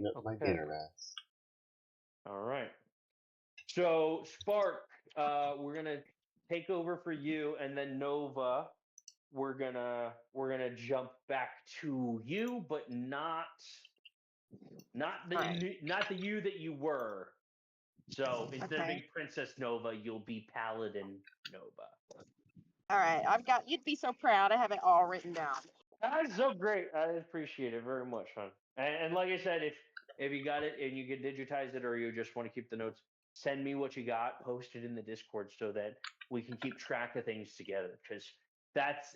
No, might be Okay. interesting. All right. So Spark, we're gonna take over for you, and then Nova, we're gonna jump back to you, but All right. not the you that you were. So instead of Okay. being Princess Nova, you'll be Paladin Nova. All right. I've got. You'd be so proud. I have it all written down. That's so great. I appreciate it very much, hon. And like I said, if you got it and you can digitize it, or you just want to keep the notes, send me what you got, post it in the Discord so that we can keep track of things together. Because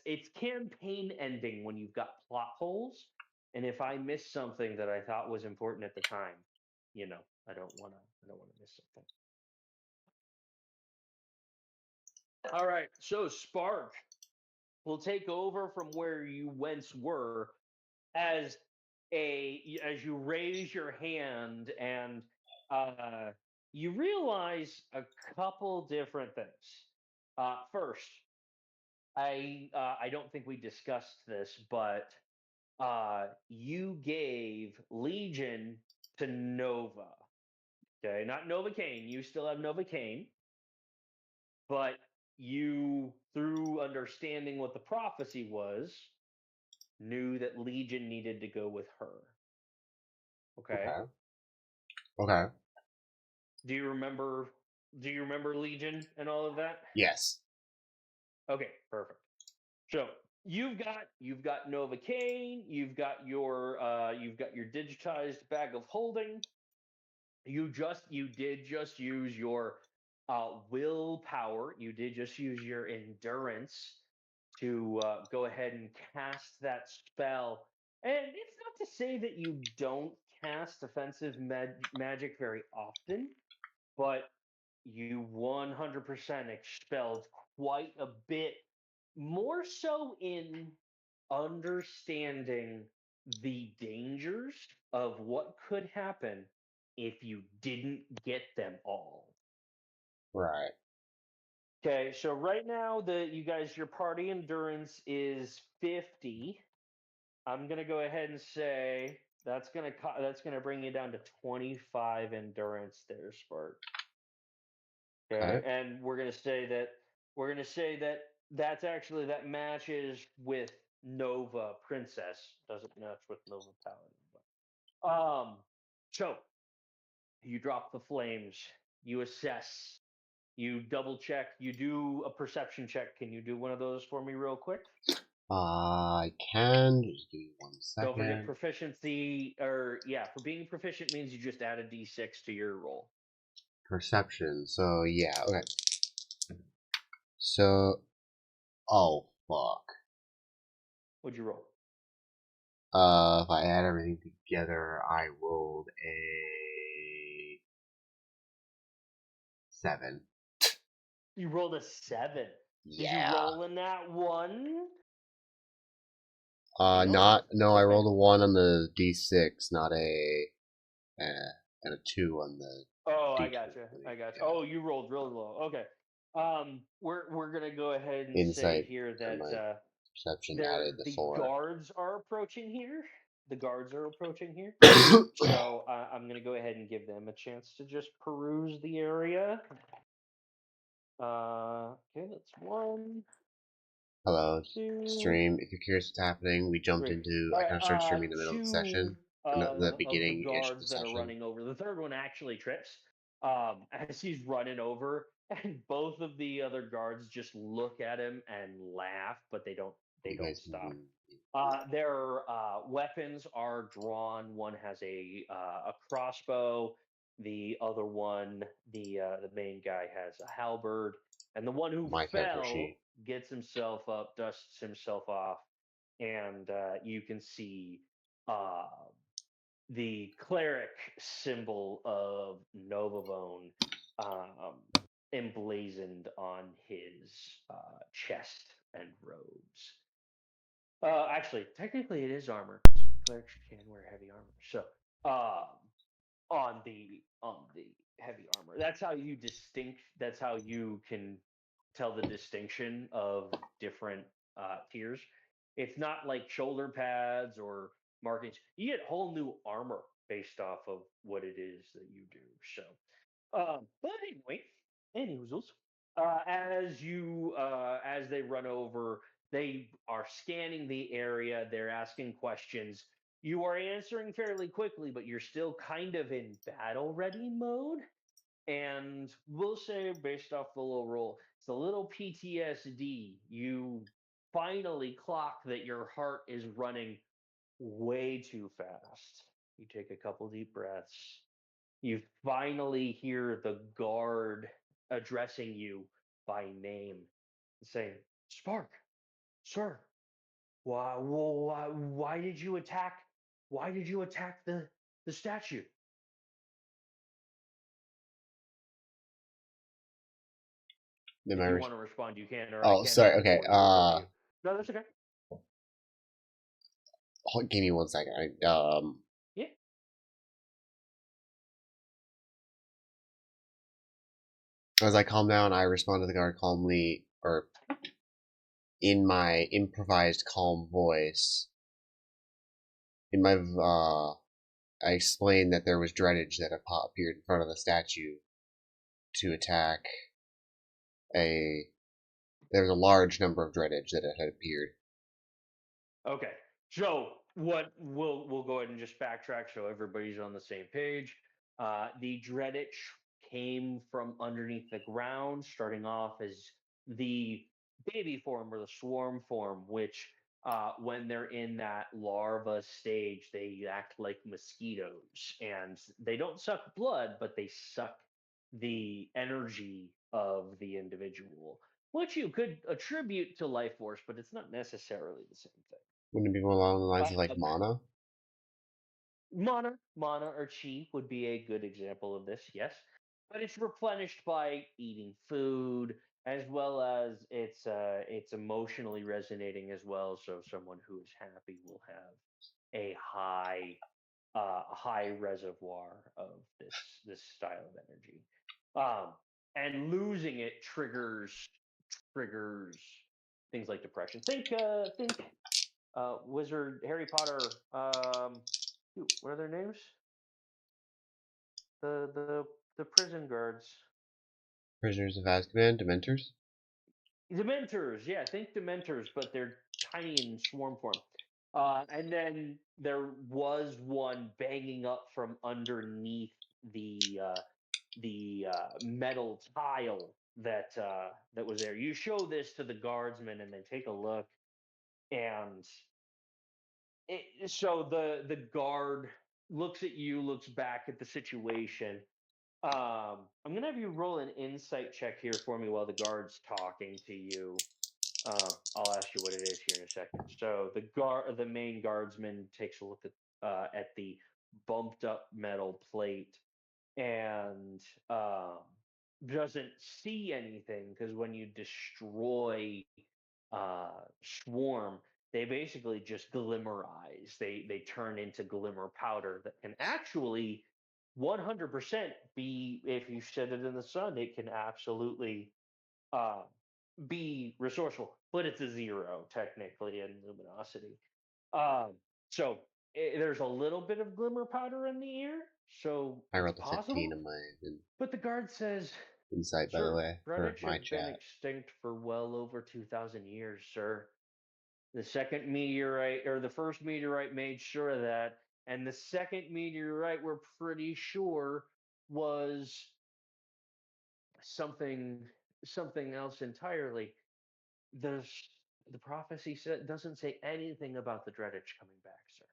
it's campaign ending when you've got plot holes, and if I miss something that I thought was important at the time, you know, I don't wanna miss something. All right, so Spark will take over from where you once were as as you raise your hand, and uh, you realize a couple different things. First, I don't think we discussed this, but you gave Legion to Nova. Okay, not Nova Kane. You still have Nova Kane, but you, through understanding what the prophecy was, knew that Legion needed to go with her. Okay. Okay. Okay. Do you remember? Do you remember Legion and all of that? Yes. Okay, perfect. So you've got Novocaine, you've got your digitized bag of holding. You did just use your willpower. You did just use your endurance to go ahead and cast that spell. And it's not to say that you don't cast offensive magic very often, but you 100% expelled quite a bit, more so in understanding the dangers of what could happen if you didn't get them all. Right. Okay, so right now your party endurance is 50. I'm gonna go ahead and say that's gonna bring you down to 25 endurance there, Spark. Okay, Okay. and we're gonna say that that matches with Nova Princess. Doesn't match with Nova Paladin. So you drop the flames. You assess. You double check. You do a perception check. Can you do one of those for me real quick? I can. Just give me one Don't forget second. proficiency, or yeah, for being proficient means you just add a d6 to your roll. Perception. So, yeah. Okay. So, oh, fuck. What'd you roll? If I add everything together, I rolled a 7. You rolled a 7. Did you Yeah. roll in that one? No, I Okay. rolled a 1 on the d6, not and a 2 on the Oh, I d20. gotcha. I gotcha. Yeah. Oh, you rolled really low. Okay. We're gonna go ahead and say Insight here and that my perception added the the 4. guards are approaching here. The guards are approaching here. So I'm gonna go ahead and give them a chance to just peruse the area. Okay, that's one, Hello, two, stream. If you're curious what's happening, we jumped three. into. All I kind of started right, streaming in the middle of the two session, the of the beginning ish of the guards that are session. running over. The third one actually trips as he's running over, and both of the other guards just look at him and laugh, but they don't. They You don't guys stop. can. Their weapons are drawn. One has a crossbow. The other one, the main guy, has a halberd, and the one who My character, fell she. gets himself up, dusts himself off, and you can see uh, the cleric symbol of Novavone um, emblazoned on his chest and robes. Actually, technically, it is armor. Clerics can wear heavy armor. So, on the heavy armor, that's how you distinct. That's how you can tell the distinction of different tiers. It's not like shoulder pads or markings. You get whole new armor based off of what it is that you do. So, but anyway, anyways, as they run over, they are scanning the area. They're asking questions. You are answering fairly quickly, but you're still kind of in battle ready mode. And we'll say, based off the little roll, it's a little PTSD. You finally clock that your heart is running way too fast. You take a couple deep breaths. You finally hear the guard addressing you by name, saying, "Spark, sir, why did you attack? Why did you attack the statue?" Am If I you res- want to respond, you can, or I Oh, can sorry. answer Okay. for you. What's up to you? No, that's okay. Give me 1 second. Yeah. As I calm down, I respond to the guard calmly, or in my improvised calm voice. In my I explained that there was dreadage that appeared in front of the statue to attack a. There was a large number of dreadage that had appeared. Okay. So what we'll go ahead and just backtrack so everybody's on the same page. The Dreaditch came from underneath the ground, starting off as the baby form or the swarm form, which when they're in that larva stage, they act like mosquitoes and they don't suck blood, but they suck the energy of the individual, which you could attribute to life force, but it's not necessarily the same thing. Wouldn't it be more along the lines of like Um, mana? mana or chi would be a good example of this, yes. But it's replenished by eating food, as well as it's emotionally resonating as well. So someone who is happy will have a high reservoir of this style of energy. And losing it triggers things like depression. Think Wizard Harry Potter. Shoot, what are their names? The prison guards. Prisoners of Azkaban, Dementors? Dementors, yeah, think Dementors, but they're tiny in swarm form. And then there was one banging up from underneath the metal tile that was there. You show this to the guardsmen, and they take a look, and so the guard looks at you, looks back at the situation. I'm gonna have you roll an insight check here for me while the guard's talking to you. I'll ask you what it is here in a second. So the main guardsman takes a look at the bumped up metal plate and doesn't see anything because when you destroy swarm, they basically just glimmerize. They turn into glimmer powder that can actually 100% be, if you set it in the sun, it can absolutely uh, be resourceful, but it's a zero technically in luminosity. Um, so there's a little bit of glimmer powder in the air, so I it's rolled a 15 possible. on my But the guard says, insight, by the "Sir, way, for Greenwich my have been chat. extinct for well over 2,000 years, sir. The second meteorite, or the first meteorite, made sure of that, and the second meteorite, we're pretty sure, was something something else entirely. The the prophecy doesn't say anything about the Dreaditch coming back, sir."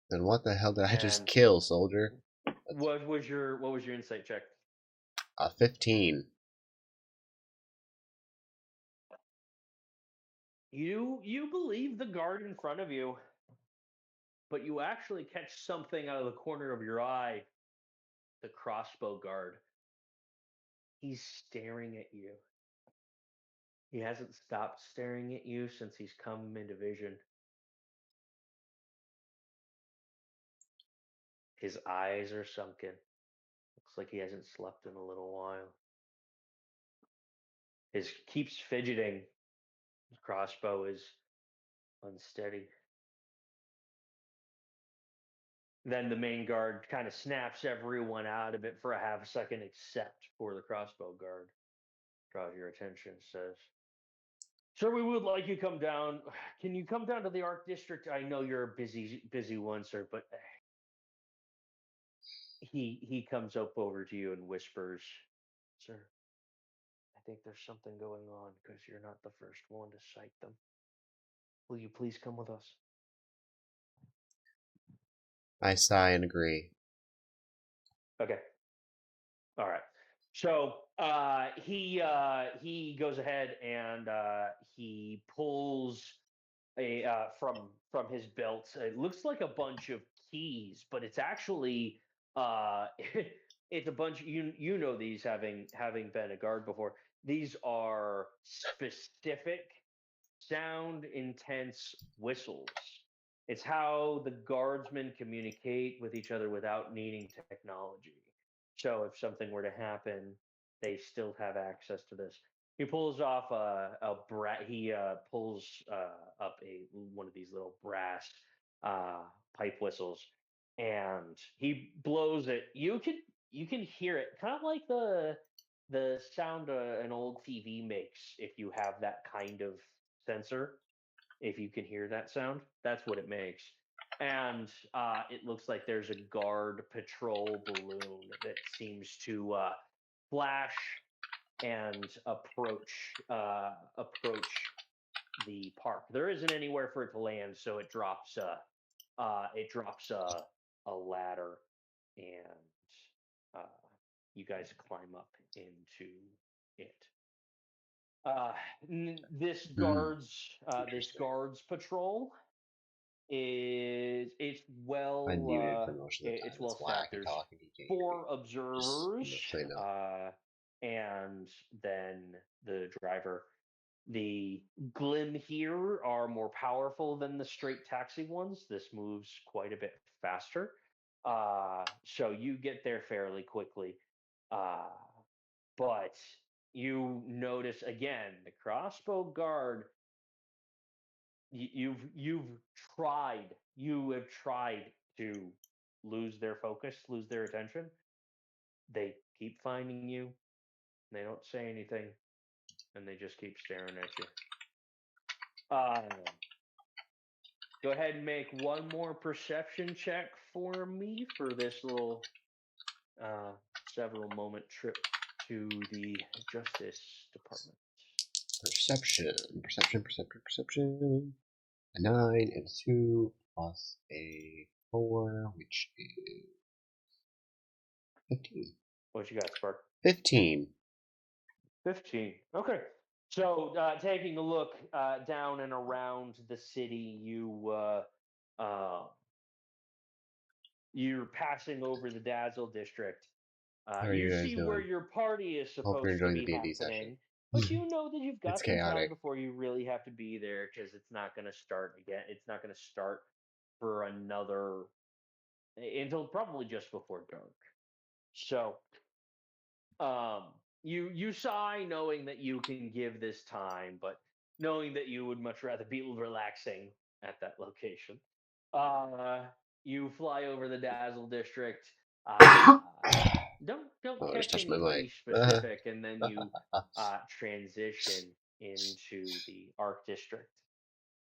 Then what the hell did I just And kill, soldier? what was your insight check? 15. You believe the guard in front of you, but you actually catch something out of the corner of your eye. The crossbow guard. He's staring at you. He hasn't stopped staring at you since he's come into vision. His eyes are sunken. Looks like he hasn't slept in a little while. His keeps fidgeting. His crossbow is unsteady. Then the main guard kind of snaps everyone out of it for a half second, except for the crossbow guard. Draws your attention, says, "Sir, we would like you come down. Can you come down to the Arc District? I know you're a busy one, sir, but he comes up over to you and whispers, Sir, I think there's something going on because you're not the first one to sight them. Will you please come with us?" I sigh and agree. Okay. All right. So he goes ahead and he pulls a from his belt. It looks like a bunch of keys, but it's actually uh, it's a bunch. You know these having been a guard before. These are specific sound intense whistles. It's how the guardsmen communicate with each other without needing technology. So if something were to happen, they still have access to this. He pulls off he pulls up a one of these little brass uh, pipe whistles, and he blows it. You can hear it, kind of like the sound an old TV makes if you have that kind of sensor. If you can hear that sound, that's what it makes. And it looks like there's a guard patrol balloon that seems to flash and approach the park. There isn't anywhere for it to land, so it drops a ladder, and uh, you guys climb up into it. Uh, Hmm. this Interesting. guards patrol is I'm muted for most of the time. it's That's well why I staffed. can There's talk and he can't hear me. 4 Just observers, so you know. and then the driver. The Glim here are more powerful than the straight taxi ones. This moves quite a bit faster, so you get there fairly quickly. Uh, but you notice again the crossbow guard. You've tried. You have tried to lose their focus, lose their attention. They keep finding you. They don't say anything, and they just keep staring at you. Uh, Go ahead and make one more perception check for me for this little uh, several moment trip to the Justice Department. Perception. A 9 and a 2 plus a 4, which is 15. What you got, Spark? 15. 15. Okay. So, taking a look down and around the city, uh, you're passing over the Dazzle District. How are You you guys see where doing? your party is Hope you're supposed to enjoying the be D&D session. happening, but you know that you've It's got some time chaotic. before you really have to be there because it's not going to start again. It's not going to start for another until probably just before dark. So, um, you sigh knowing that you can give this time, but knowing that you would much rather be relaxing at that location. Uh, you fly over the Dazzle District. Uh, don't Oh, I just catch touched my anything mic. specific, and then you transition into the Arc District.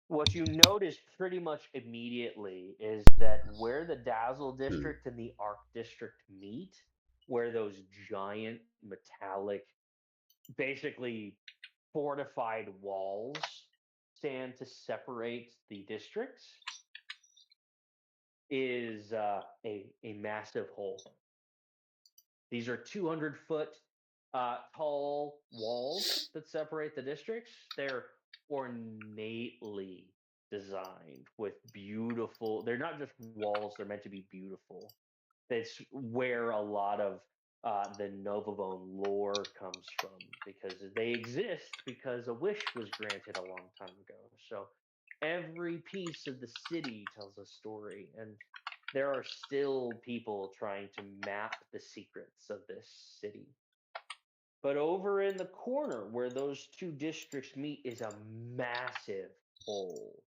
What you notice pretty much immediately is that where the Dazzle Hmm. District and the Arc District meet, where those giant metallic, basically fortified walls stand to separate the districts, is a massive hole. These are 200-foot tall walls that separate the districts. They're ornately designed with beautiful, they're not just walls, they're meant to be beautiful. That's where a lot of the Novabone lore comes from because they exist because a wish was granted a long time ago. So every piece of the city tells a story, and there are still people trying to map the secrets of this city. But over in the corner where those 2 districts meet is a massive hole,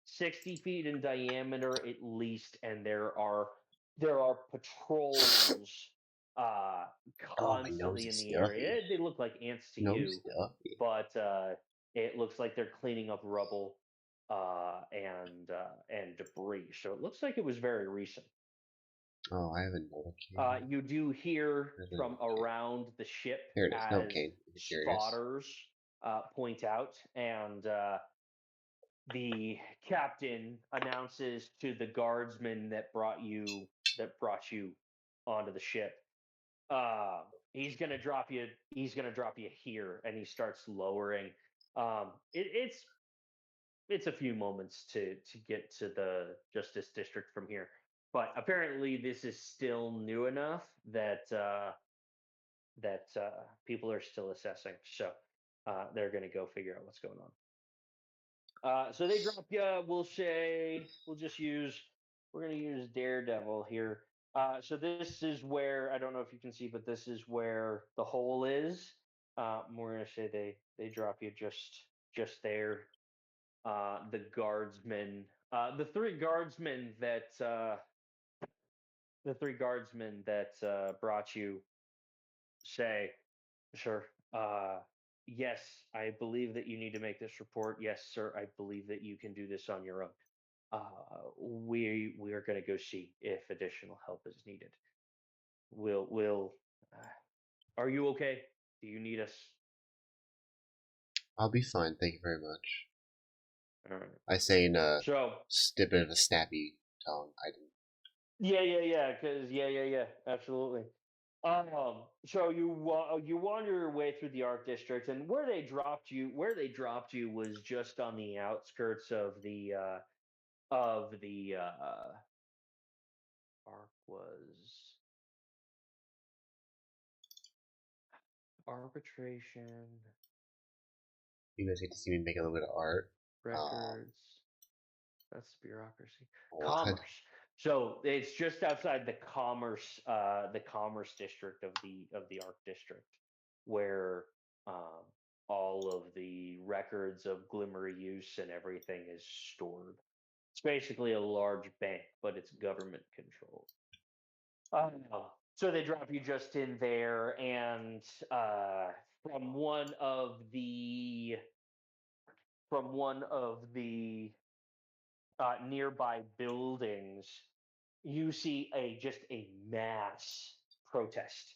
60 feet in diameter at least, and there are there are patrols Oh, my nose constantly is in the area. stuffy. They look like ants to Nose you, stuffy. but it looks like they're cleaning up rubble and debris. So it looks like it was very recent. Oh, I have a Novocaine. You do hear Where's the from Novocaine? around the ship Here it is, as Novocaine. Here it is. spotters point out, and the captain announces to the guardsman that brought you onto the ship. Uh, he's gonna drop you. He's gonna drop you here, and he starts lowering. It's a few moments to get to the justice district from here, but apparently this is still new enough that people are still assessing. So they're gonna go figure out what's going on. So they drop you. We're gonna use Daredevil here. So this is where I don't know if you can see, but this is where the hole is. We're gonna say they drop you just there. The guardsmen, the three guardsmen that brought you say, sure. Yes, I believe that you need to make this report. Yes, sir. I believe that you can do this on your own. We are going to go see if additional help is needed. We'll. Are you okay? Do you need us? I'll be fine, thank you very much. All right. I say in a So bit of a snappy tone. I didn't. yeah, because yeah, absolutely. So you wander your way through the art district, and where they dropped you was just on the outskirts of the arc was arbitration You guys get to see me make a little bit of art. records. That's bureaucracy. What? Commerce. So it's just outside the commerce district of the art district, where um, all of the records of Glimmer use and everything is stored. It's basically a large bank, but it's government controlled. Uh, so they drop you just in there, and uh, from one of the from one of the nearby buildings, you see just a mass protest.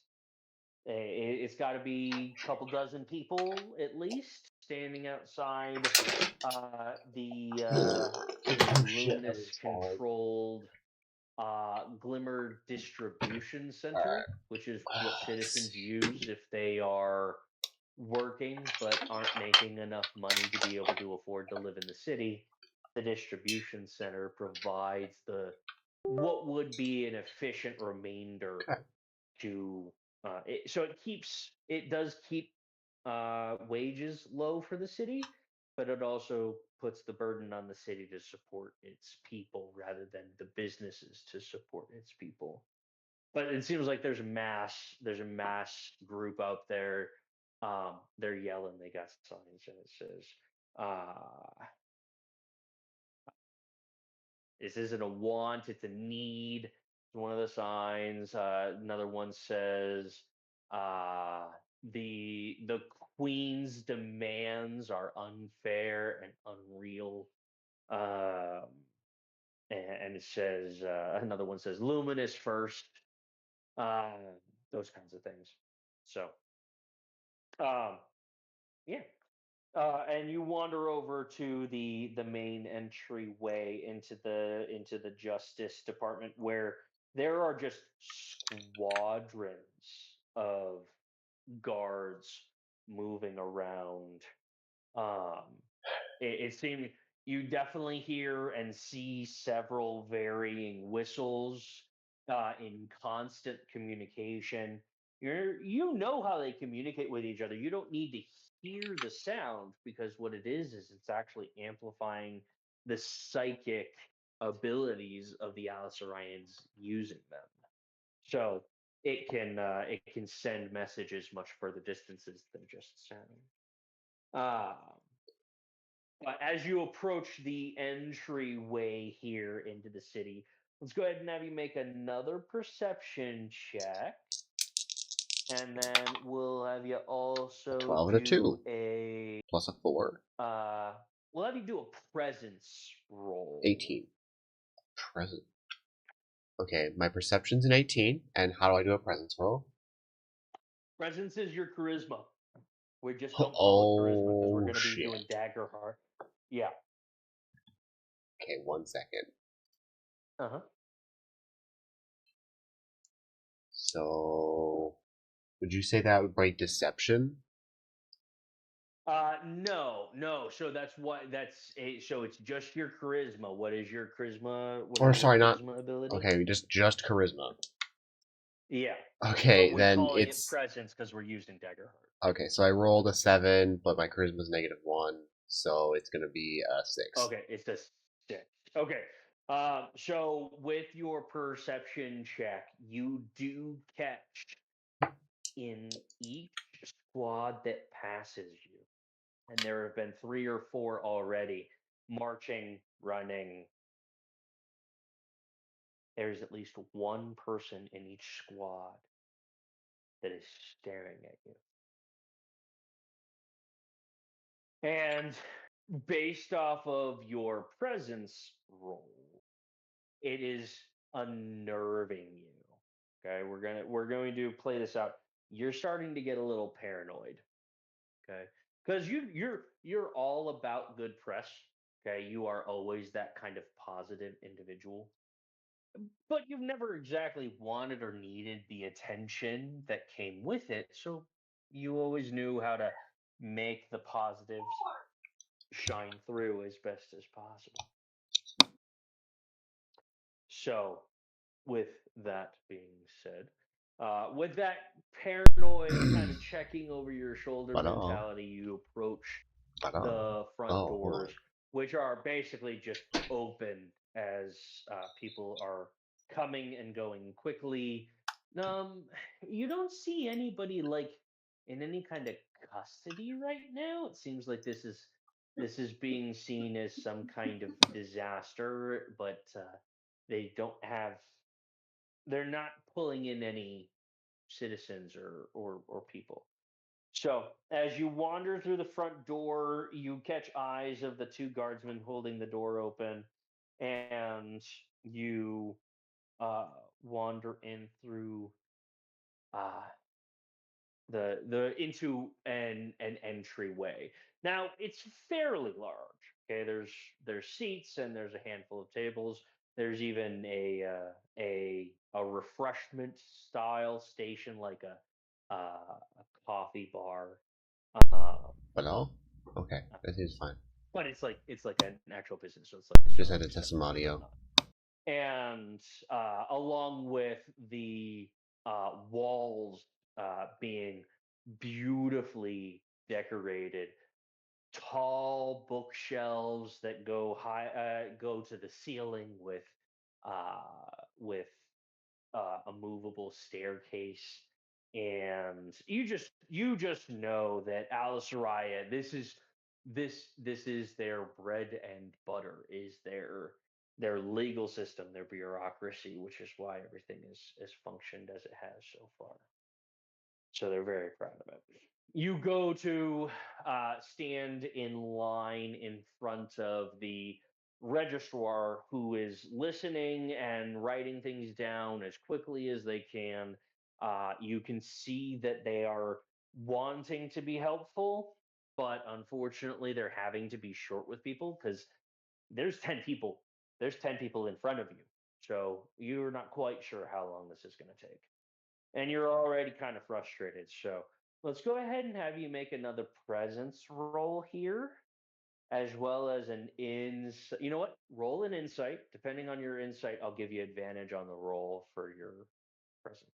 It's got to be a couple dozen people at least standing outside the Oh shit, Luminous everything's falling. controlled Glimmer Distribution Center, Alright. which is what citizens use if they are working but aren't making enough money to be able to afford to live in the city. The distribution center provides the what would be an efficient remainder to so it does keep wages low for the city, but it also puts the burden on the city to support its people rather than the businesses to support its people. But it seems like there's a mass group out there. They're yelling. They got signs and it says, uh, "This isn't a want; it's a need." It's one of the signs. Another one says, uh, "The Queen's demands are unfair and unreal." Um, and it says another one says, "Luminous first." Uh, those kinds of things. So, um, yeah. And you wander over to the main entryway into the Justice Department, where there are just squadrons of guards moving around. Um, it seemed you definitely hear and see several varying whistles in constant communication. You know how they communicate with each other. You don't need to hear the sound because what it is it's actually amplifying the psychic abilities of the Alysserians using them. So it can send messages much further distances than just sound. Uh, but as you approach the entryway here into the city, Let's go ahead and have you make another perception check. And then we'll have you also 12 and a 2. a Plus a 4. we'll have you do a presence roll. 18. Present. Okay, my perception's an 18, and how do I do a presence roll? Presence is your charisma. We just don't call it charisma because we're going to be shit. doing dagger heart. Yeah. Okay, 1 second. Uh-huh. So, would you say that would break deception? No. So so it's just your charisma. What is your charisma? What Or is your sorry, not. charisma ability? Okay, just charisma. Yeah. Okay, But we're then calling it it's presence because we're using dagger heart. okay. So I rolled a 7, but my charisma's -1, so it's gonna be a 6. Okay, it's a 6. Okay. So with your perception check, you do catch in each squad that passes you, and there have been 3 or 4 already, marching, running. There's at least one person in each squad that is staring at you. And based off of your presence roll, it is unnerving you. Okay, we're going to play this out. You're starting to get a little paranoid. Okay, because you're all about good press. Okay, you are always that kind of positive individual, but you've never exactly wanted or needed the attention that came with it. So you always knew how to make the positives shine through as best as possible. So, with that being said, with that paranoid kind of checking over your shoulder mentality, you approach the front doors, which are basically just open as people are coming and going quickly. You don't see anybody like in any kind of custody right now. It seems like this is being seen as some kind of disaster, but they don't have. They're not pulling in any citizens or people. So, as you wander through the front door, you catch eyes of the 2 guardsmen holding the door open, and you wander in through uh, the into an entryway. Now, it's fairly large. Okay, there's seats and there's a handful of tables. There's even a refreshment style station like a coffee bar. Um, Okay, that seems fine. but it's like an actual business, so it's like Just had to Starbucks test some audio. and along with the walls being beautifully decorated, tall bookshelves that go to the ceiling with a movable staircase, and you just know that Alyseria, this is their bread and butter, is their legal system, their bureaucracy, which is why everything is functioned as it has so far. So they're very proud of it. You go to stand in line in front of the registrar, who is listening and writing things down as quickly as they can. You can see that they are wanting to be helpful, but unfortunately, they're having to be short with people because there's 10 people. There's 10 people in front of you. So you're not quite sure how long this is going to take, and you're already kind of frustrated. So let's go ahead and have you make another presence roll here, as well as an insight. You know what? Roll an insight. Depending on your insight, I'll give you advantage on the roll for your presence.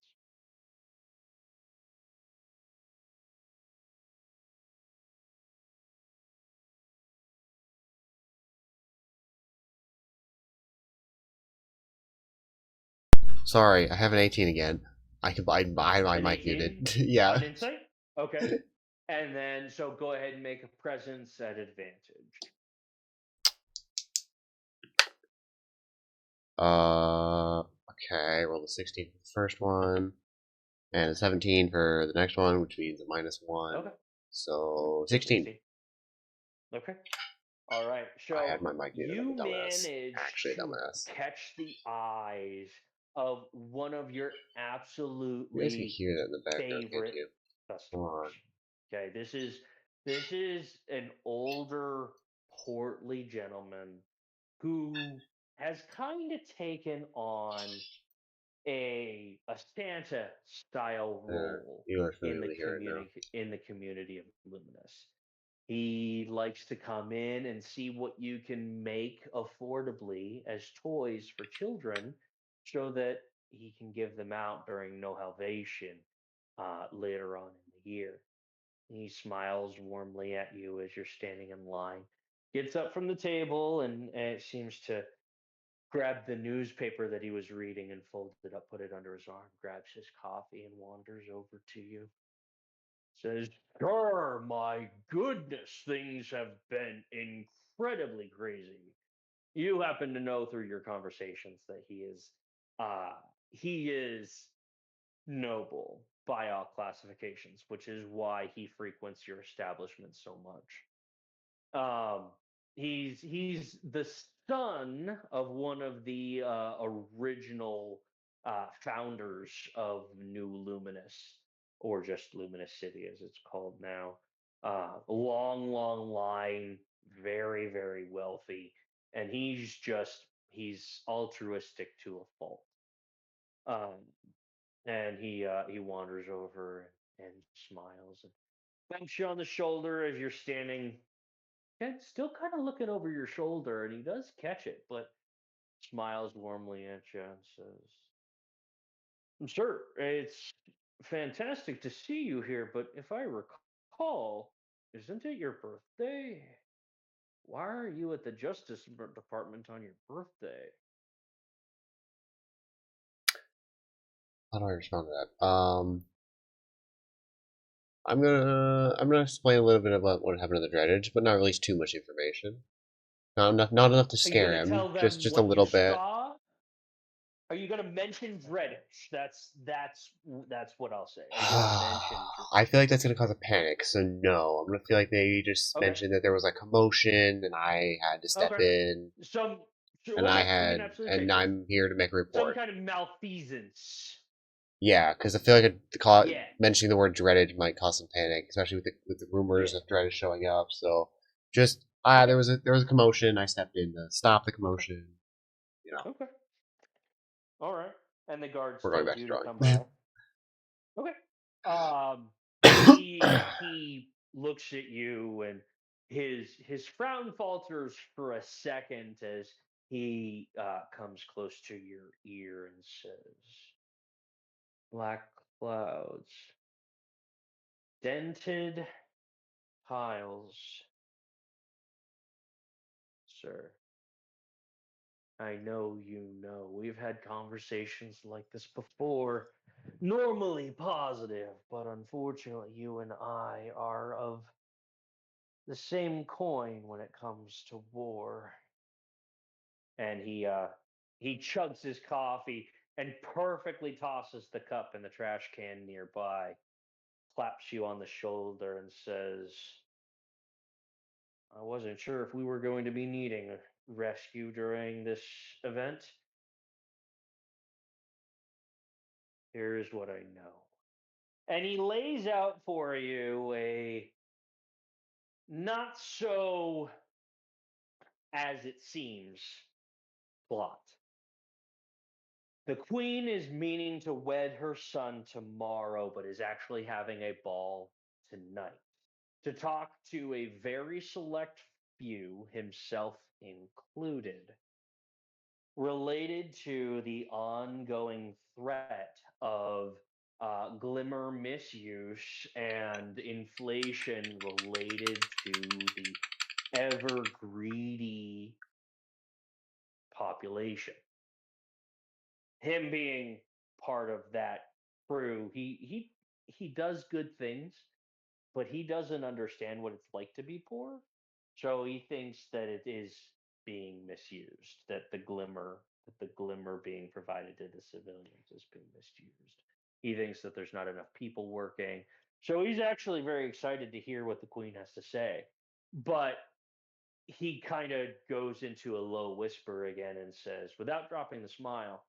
Sorry, I have an 18 again. I my An mic 18 muted. Yeah. on insight? Okay. And then, so go ahead and make a presence at advantage. Okay, roll the 16 for the first one, and a 17 for the next one, which means a -1. Okay. So So 16. 16. Okay. All right. I So had my mic muted. I'm you a dumbass. manage Actually, a to dumbass. catch the eyes of one of your You guys can absolutely hear that in the background, can't favorite you? Come customers. on. Okay, this is an older, portly gentleman who has kind of taken on a Santa style role You are familiar with here right now. in the community of Luminous. He likes to come in and see what you can make affordably as toys for children so that he can give them out during No Halvation later on in the year. He smiles warmly at you as you're standing in line, gets up from the table, and seems to grab the newspaper that he was reading and folds it up, put it under his arm, grabs his coffee, and wanders over to you. Says, "Sure, my goodness, things have been incredibly crazy. You happen to know through your conversations that uh he is noble by all classifications, which is why he frequents your establishment so much. He's the son of one of the original founders of New Luminous, or just Luminous City as it's called now. Long line, very very wealthy, and he's altruistic to a fault. Um, and he wanders over and smiles and bumps you on the shoulder as you're standing, and still kind of looking over your shoulder, and he does catch it, but smiles warmly at you and says, "Sir, it's fantastic to see you here, but if I recall, isn't it your birthday? Why are you at the Justice Department on your birthday?" How do I respond to that? I'm gonna explain a little bit about what happened to the Dreadage, but not release too much information. Not enough to Are you scare going to him. tell Just them just a what you little bit. saw? Are you going to mention Dreadage? That's what I'll say. Are you going to mention? I feel like that's gonna cause a panic, so no. I'm gonna feel like they just Okay. mentioned that there was like commotion and I had to step Okay. in Some. and Okay. You can absolutely say and I'm here to make a some report. kind of malfeasance. Yeah, because I feel like Yeah. mentioning the word dreaded might cause some panic, especially with the rumors Yeah. of dreaded showing up. So just Okay. there was a commotion. I stepped in to stop the Okay. commotion. You know, Okay. All right. And the guards we're going told back to you to come drawing. by. Okay. He looks at you, and his frown falters for a second as he comes close to your ear and says, "Black clouds, dented tiles, sir. I know you know. We've had conversations like this before. Normally positive, but unfortunately, you and I are of the same coin when it comes to war." And he chugs his coffee and perfectly tosses the cup in the trash can nearby, claps you on the shoulder, and says, "I wasn't sure if we were going to be needing a rescue during this event. Here's what I know." And he lays out for you a not so as it seems plot. The queen is meaning to wed her son tomorrow, but is actually having a ball tonight to talk to a very select few, himself included, related to the ongoing threat of glimmer misuse and inflation related to the ever greedy population. Him being part of that crew, he does good things, but he doesn't understand what it's like to be poor. So he thinks that it is being misused, that the glimmer that the glimmer being provided to the civilians is being misused. He thinks that there's not enough people working. So he's actually very excited to hear what the queen has to say. But he kind of goes into a low whisper again and says, without dropping the smile,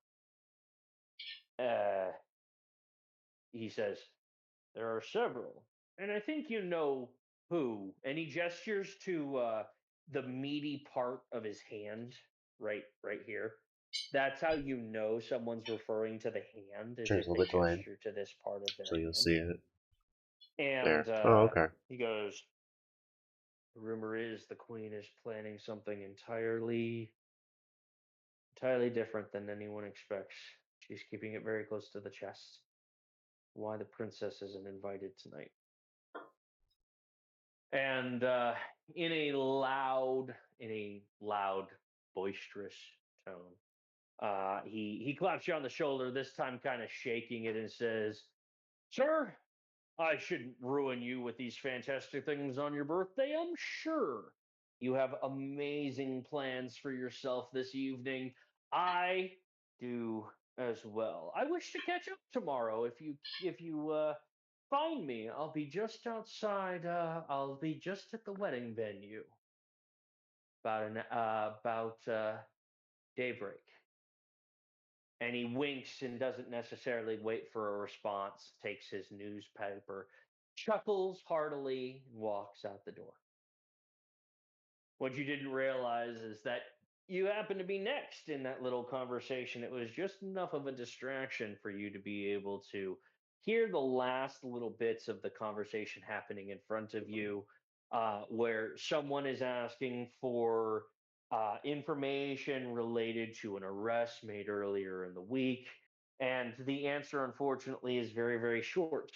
uh, he says, there are several, and I think you know who. And he gestures to the meaty part of his hand, right here. That's how you know someone's referring to the hand, is Turns if a they little bit delayed, gesture to this part of so their you'll hand. see it And there. Oh, okay. he goes, the rumor is the queen is planning something entirely different than anyone expects. She's keeping it very close to the chest. Why the princess isn't invited tonight? And in a loud, boisterous tone, he claps you on the shoulder. This time, kind of shaking it, and says, "Sir, I shouldn't ruin you with these fantastic things on your birthday. I'm sure you have amazing plans for yourself this evening. I do as well. I wish to catch up tomorrow if you find me. I'll be just outside. I'll be just at the wedding venue about daybreak." And he winks and doesn't necessarily wait for a response, takes his newspaper, chuckles heartily, and walks out the door. What you didn't realize is that you happen to be next in that little conversation. It was just enough of a distraction for you to be able to hear the last little bits of the conversation happening in front of you, where someone is asking for information related to an arrest made earlier in the week. And the answer, unfortunately, is very, very short.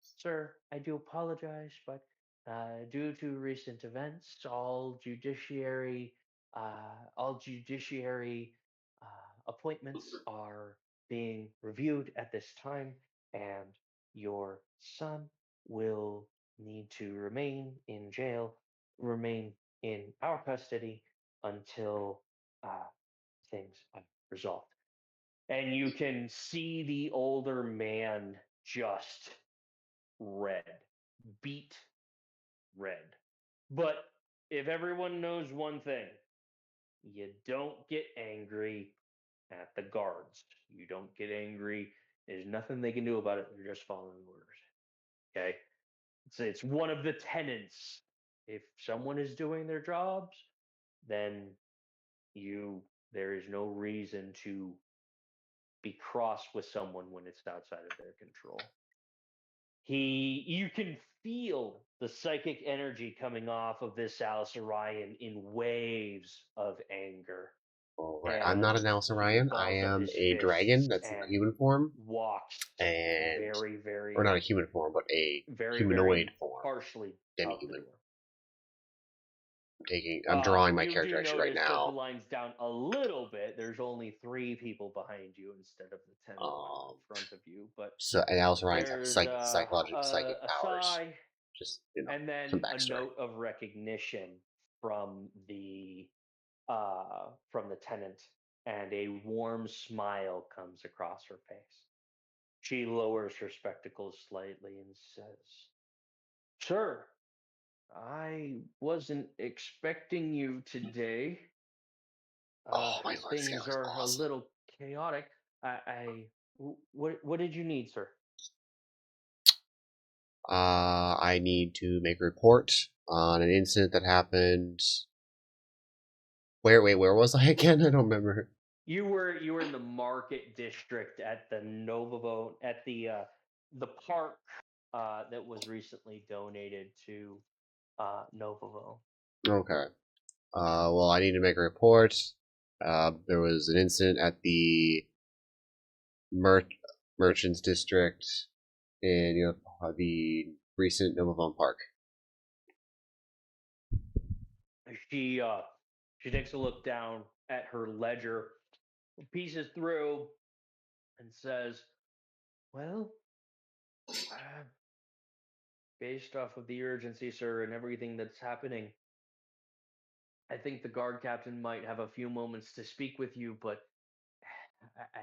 Sir, I do apologize, but due to recent events, all judiciary appointments are being reviewed at this time, and your son will need to remain in our custody until things are resolved. And you can see the older man just red, beat red. But if everyone knows one thing, you don't get angry at the guards. You don't get angry. There's nothing they can do about it. They're just following orders. Okay? It's one of the tenets. If someone is doing their jobs, then you there is no reason to be cross with someone when it's outside of their control. You can feel the psychic energy coming off of this Alyseria in waves of anger, All right. I'm not and an he Alyseria. I balls up am his a dragon fists that's in and human form, walks and very, or not very, a human form, but a very, humanoid very form, harshly out the demi-human. door. I'm drawing my You character do actually right notice that the now. line's down a little bit. There's only 3 people behind you instead of the 10 that went Um, in front of you. But so and Alyssarians have there's psychic a powers. sigh, Just and some then a backstory. note of recognition from the tenant, and a warm smile comes across her face. She lowers her spectacles slightly and says, "Sir, I wasn't expecting you today. Oh my lord, this guy Things looks are a awesome. little chaotic. What did you need, sir?" I need to make a report on an incident that happened. Where was I again? I don't remember. You were in the market district at the Novavo at the park that was recently donated to Novavo. Okay. Well, I need to make a report. There was an incident at the mer- merchants district in the recent Novavon Park. She she takes a look down at her ledger, pieces through, and says, "Well, uh, based off of the urgency, sir, and everything that's happening, I think the guard captain might have a few moments to speak with you, but I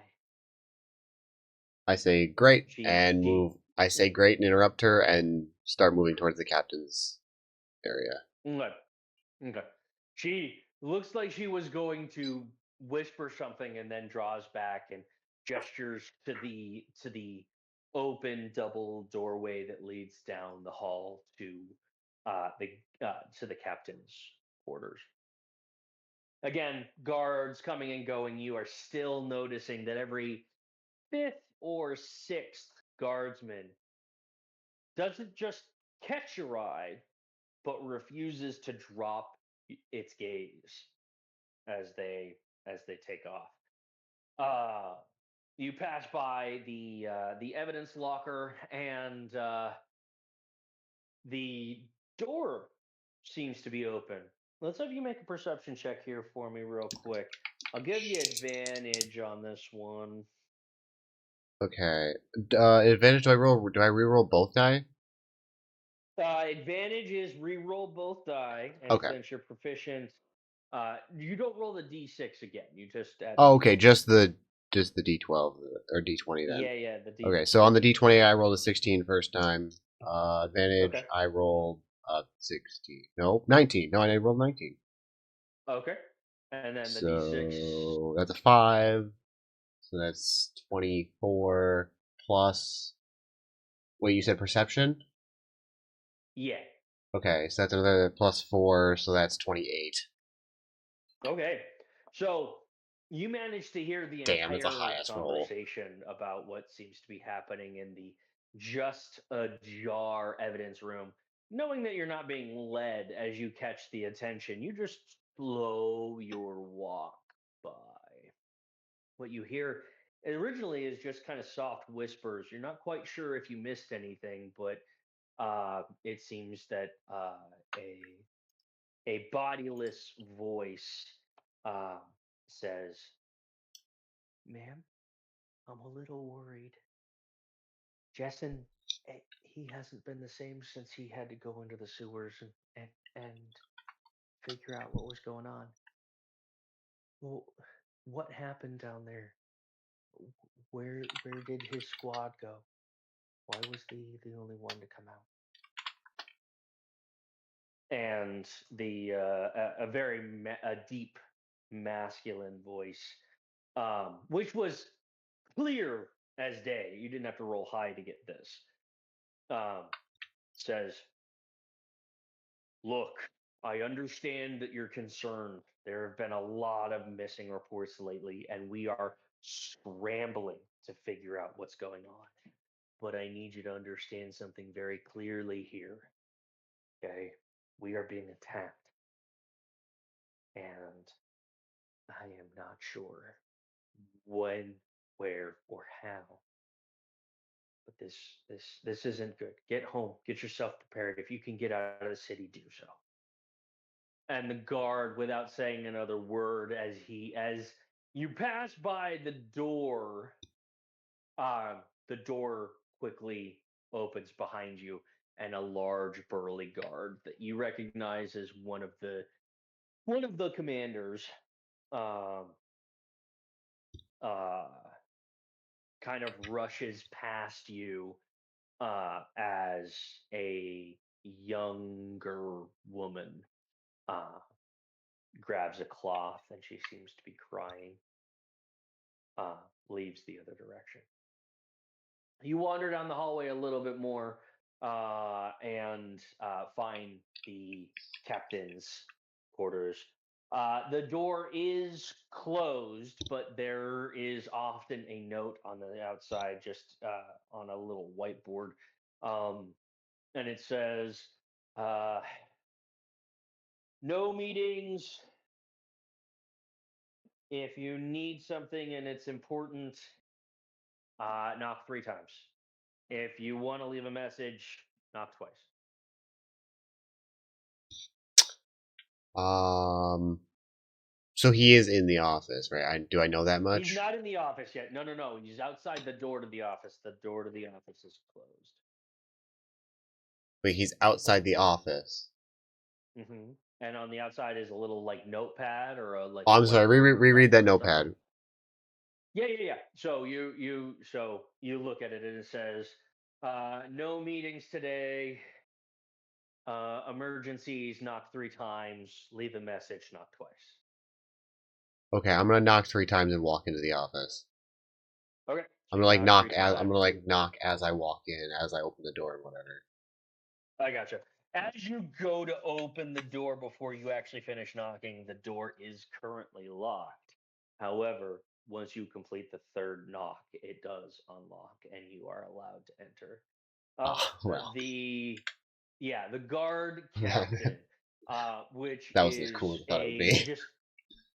I say great and she move. I say great and interrupt her and start moving towards the captain's area. okay. Okay. She looks like she was going to whisper something and then draws back and gestures to the open double doorway that leads down the hall the to the captain's quarters. Again, guards coming and going. You are still noticing that every fifth or sixth guardsman doesn't just catch your eye, but refuses to drop its gaze as they take off. Uh, you pass by the evidence locker, and the door seems to be open. Let's have you make a perception check here for me, real quick. I'll give you advantage on this one. Okay. Advantage. Do I roll? Do I reroll both die? Advantage is re-roll both die, and Okay. since you're proficient, you don't roll the d6 again. You just add the Oh, okay. d6. Just the D12 or D20 then. Yeah, the d. Okay. So on the D20, I rolled a 16 first time. Advantage. Okay, I rolled 16. No, 19. No, I rolled 19. okay, and then the d6. So that's a 5. So that's 24 plus. Wait, you said perception? Yeah. Okay, so that's another plus 4, so that's 28. Okay. So you managed to hear the Damn, that's the entire highest roll. conversation about what seems to be happening in the just ajar evidence room, knowing that you're not being led as you catch the attention. You just slow your walk by. What you hear originally is just kind of soft whispers. You're not quite sure if you missed anything, but it seems that a bodiless voice uh, says, "Ma'am, I'm a little worried. Jessen, he hasn't been the same since he had to go into the sewers and figure out what was going on. Well, what happened down there? Where did his squad go? Why was the only one to come out?" And a very a deep masculine voice, which was clear as day. You didn't have to roll high to get this. Um, says, "Look, I understand that you're concerned. There have been a lot of missing reports lately, and we are scrambling to figure out what's going on. But I need you to understand something very clearly here. Okay, we are being attacked, and I am not sure when, where, or how. But this isn't good. Get home. Get yourself prepared. If you can get out of the city, do so." And the guard, without saying another word, as you pass by the door quickly opens behind you, and a large burly guard that you recognize as one of the commanders, um, uh, kind of rushes past you as a younger woman uh, grabs a cloth, and she seems to be crying, leaves the other direction. You wander down the hallway a little bit more and find the captain's quarters. The door is closed, but there is often a note on the outside, just on a little whiteboard. Um, and it says, uh, "No meetings. If you need something and it's important, knock 3 times. If you want to leave a message, knock twice." So he is in the office, right? Do I know that He's much? not in the office yet. No, no, no. He's outside the door to the office. The door to the office is closed. Wait, he's outside the office. Hmm. and on the outside is a little like notepad or a like. Oh, a I'm sorry. whiteboard with Reread that numbers on it. notepad. Yeah. So you look at it and it says, no meetings today. Emergencies, knock 3 times. Leave a message, knock twice. Okay, I'm gonna knock 3 times and walk into the office. Okay. I'm So gonna you like knock knock three as I'm times. gonna like knock as I walk in, as I open the door and whatever. I gotcha. As you go to open the door before you actually finish knocking, the door is currently locked. However, once you complete the third knock, it does unlock and you are allowed to enter. Oh well. The guard captain, which That wasn't as cool as is I thought it would a be. just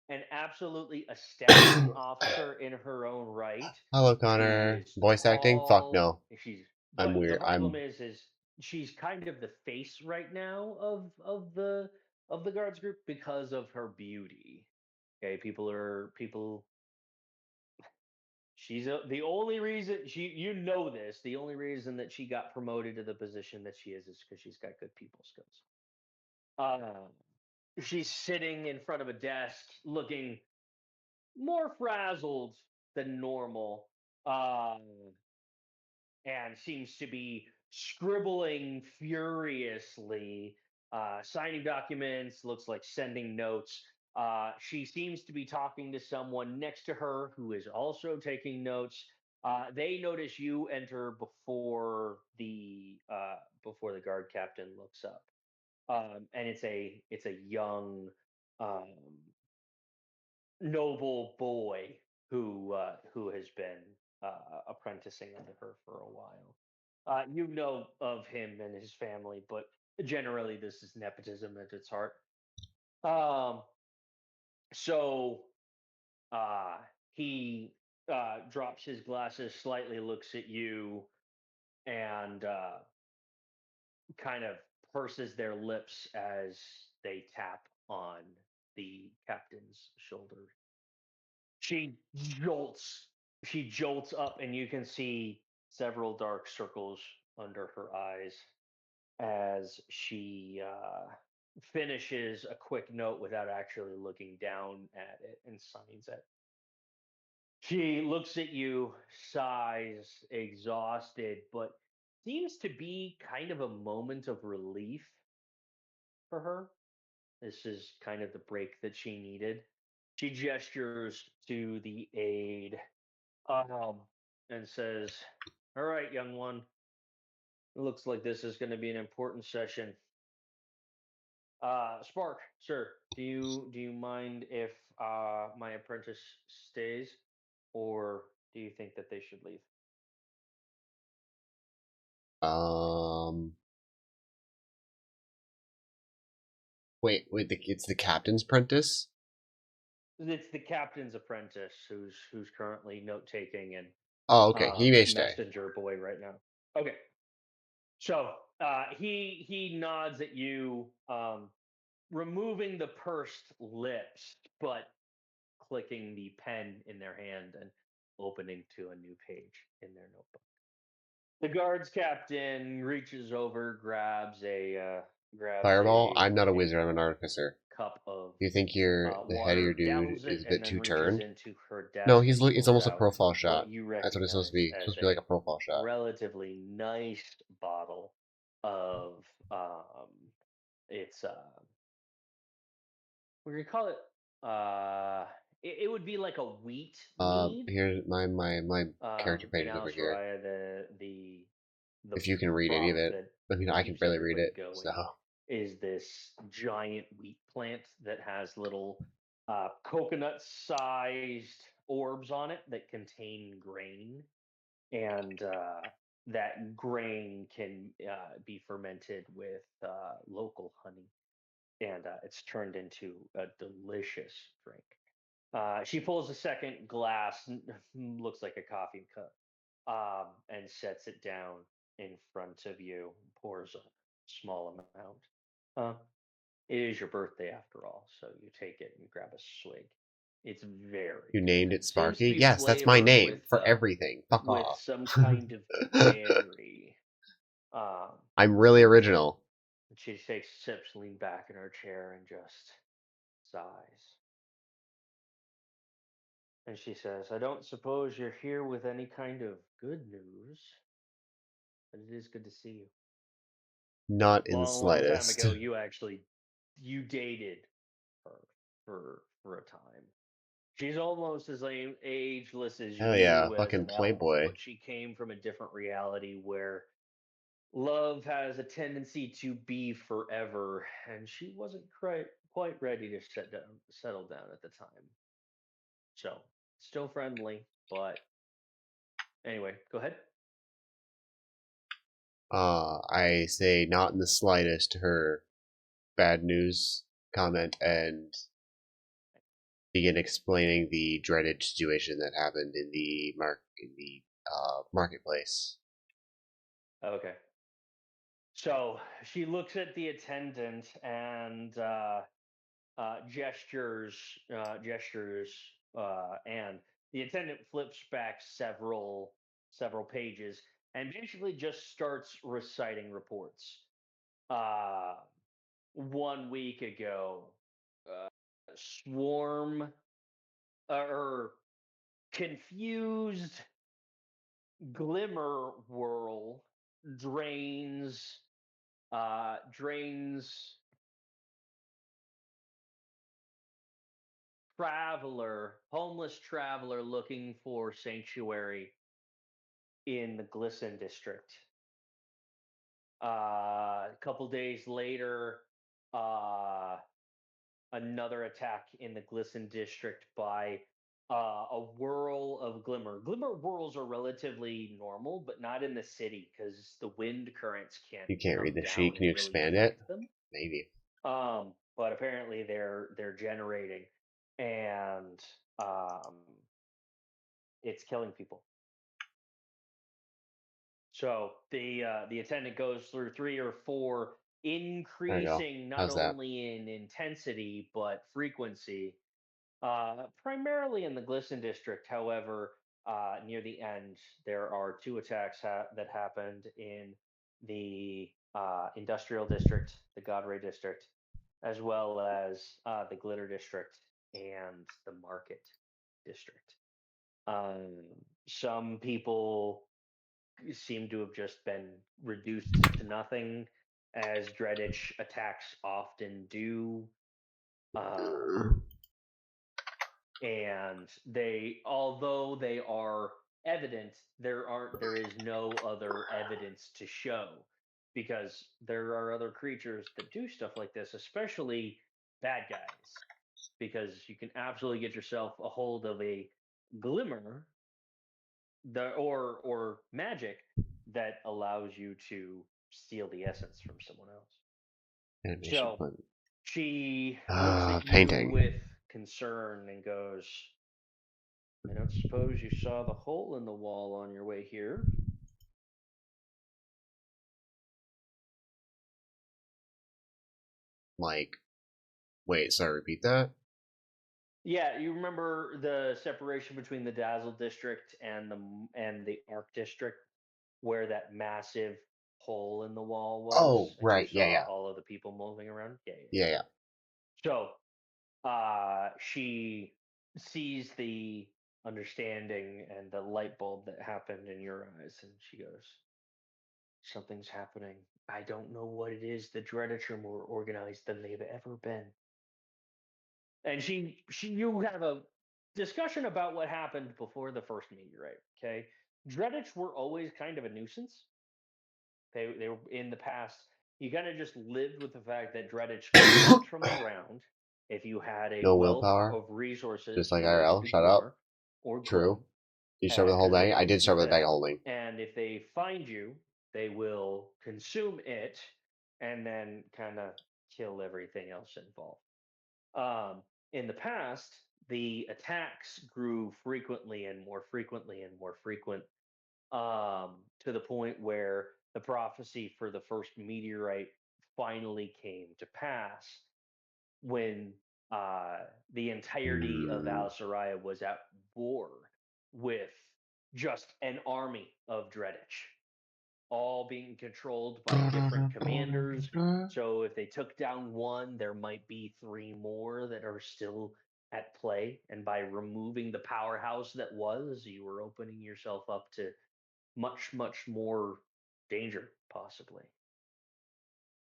an absolutely astounding officer in her own right. Hello, She Connor. is Voice acting? Fuck tall. no. She's I'm but the weird. problem is she's kind of the face right now of the guards group because of her beauty. Okay, people. The only reason you know this. The only reason that she got promoted to the position that she is because she's got good people skills. Uh, she's sitting in front of a desk, looking more frazzled than normal. And seems to be scribbling furiously, signing documents, looks like sending notes. She seems to be talking to someone next to her who is also taking notes. They notice you enter before the guard captain looks up, and it's a young um, noble boy who has been apprenticing under her for a while. You know of him and his family, but generally this is nepotism at its heart. Um, so uh, he drops his glasses slightly, looks at you, and kind of purses their lips as they tap on the captain's shoulder. She jolts. She jolts up, and you can see several dark circles under her eyes as she finishes a quick note without actually looking down at it and signs it. She looks at you, sighs, exhausted, but seems to be kind of a moment of relief for her. This is kind of the break that she needed. She gestures to the aide um, and says, "All right, young one. It looks like this is going to be an important session. Spark, sir, do you mind if my apprentice stays, or do you think that they should leave?" Um. Wait. It's the captain's apprentice. It's the captain's apprentice who's currently note taking and Oh, okay. He may stay. messenger boy right now. Okay, so he nods at you, removing the pursed lips, but clicking the pen in their hand and opening to a new page in their notebook. The guards captain reaches over, grabs Fireball. I'm not a a wizard. I'm an artificer. cup of You think the head of your water, dude downs it, is a and bit then too reaches turned? into her No, desk and it's pulls almost a out profile what shot. you That's what it's supposed to recognize be. It's as supposed to be like a a profile shot. relatively nice bottle of it's we're gonna call it it would be like a wheat mead. Here's my character page In is over here. Alyseria, the If you can read any of prompt it, that I mean, I can keeps barely read everybody it. So, going is this giant wheat plant that has little coconut sized orbs on it that contain grain, and that grain can be fermented with local honey, and it's turned into a delicious drink. She pulls a second glass, looks like a coffee cup, and sets it down in front of you. Pours a small amount. It is your birthday after all, so you take it and grab a swig. It's very you named good. it Seems to Sparky? be Yes, that's my flavored name for everything. Fuck with off. some kind of berry. Um, I'm really original. And she takes sips, leans back in her chair, and just sighs. And she says, I don't suppose you're here with any kind of good news, but it is good to see you. Not in the Long time slightest. ago, you dated her for a time. She's almost as ageless as Hell yeah, you as fucking an elf, playboy. but she came from a different reality where love has a tendency to be forever, and she wasn't quite ready to settle down at the time. So, still friendly, but anyway, go ahead. I say not in the slightest to her bad news comment and begin explaining the dreaded situation that happened in the marketplace. Okay. So she looks at the attendant and gestures, and the attendant flips back several pages and basically just starts reciting reports. Uh, 1 week ago, uh, swarm or confused glimmer whirl drains homeless traveler looking for sanctuary in the Glisten district. A couple days later, uh, another attack in the Glisten district by a whirl of glimmer. Glimmer whirls are relatively normal, but not in the city because the wind currents can't You can't read come the sheet. down Can and you really expand it? affect them. Maybe. But apparently they're generating, and um, it's killing people. So the attendant goes through three or four, There you go. increasing not How's that? only in intensity but frequency. Primarily in the Glisten district, however, near the end, there are two attacks that happened in the industrial district, the Godray district, as well as the Glitter district and the Market district. Um, some people seem to have just been reduced to nothing, as Dreaditch attacks often do. Um, and although they are evident, there is no other evidence to show, because there are other creatures that do stuff like this, especially bad guys, because you can absolutely get yourself a hold of a glimmer, or magic that allows you to steal the essence from someone else. Animation So fun. she looks at you Painting. with concern and goes, I don't suppose you saw the hole in the wall on your way here. Like, wait, sorry, repeat that? Yeah, you remember the separation between the Dazzle district and the Arc district, where that massive hole in the wall Oh, was, and you right. Yeah, saw yeah. all of the people moving around. Yeah, yeah, Yeah, yeah. yeah. So, she sees the understanding and the light bulb that happened in your eyes, and she goes, something's happening. I don't know what it is. The Dreaditch are more organized than they've ever been. And you have a discussion about what happened before the first meteorite. Okay, Dreaditch were always kind of a nuisance. They were in the past. You kind of just lived with the fact that Dreaditch flourished from the ground. If you had a No wealth willpower. of resources, Just like you were able IRL. to Shut up. gar or True. glim, Did you start with the whole because they bag? I come to did be start with a bag fed. of holding. And if they find you, they will consume it and then kind of kill everything else involved. Um, in the past, the attacks grew frequently and more frequently and more frequent, to the point where the prophecy for the first meteorite finally came to pass when uh, the entirety of Hmm. Alyseria was at war with just an army of Dreaditch. all being controlled by different commanders. So if they took down one, there might be three more that are still at play. And by removing the powerhouse that was, you were opening yourself up to much, much more danger, possibly.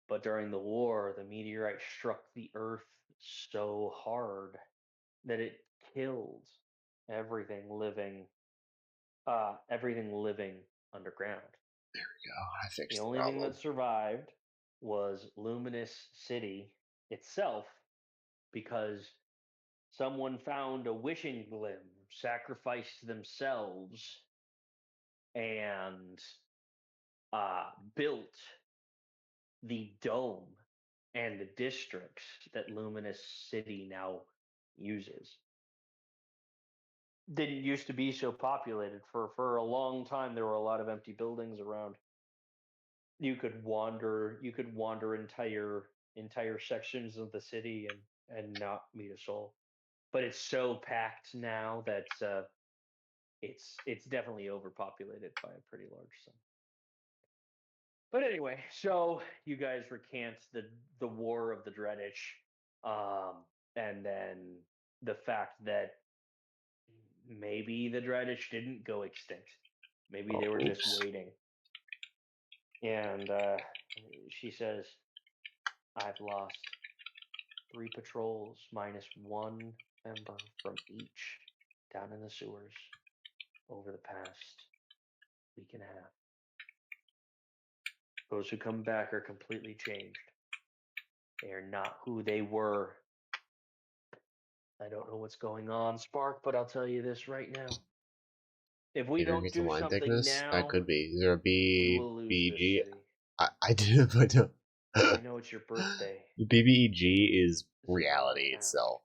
But during the war, the meteorite struck the earth so hard that it killed everything living, everything living underground. Oh, I The fixed the only thing problem. that survived was Luminous City itself because someone found a wishing glim, sacrificed themselves, and built the dome and the districts that Luminous City now uses. Didn't used to be so populated. For a long time there were a lot of empty buildings around. You could wander entire sections of the city and not meet a soul. But it's so packed now that it's definitely overpopulated by a pretty large sum. But anyway, so you guys recant the war of the Dreaditch, and then the fact that maybe the Dreaditch didn't go extinct. Maybe they were just Oops. waiting. And she says, "I've lost 3 patrols minus 1 member from each down in the sewers over the past week and a half. Those who come back are completely changed. They are not who they were. I don't know what's going on, Spark, but I'll tell you this right now. If we Meter don't increase in do line something thickness? That now, could be. Is there a we will lose this BBEG? city. I didn't put no. I know it's your birthday. BBEG is This is all reality past. itself.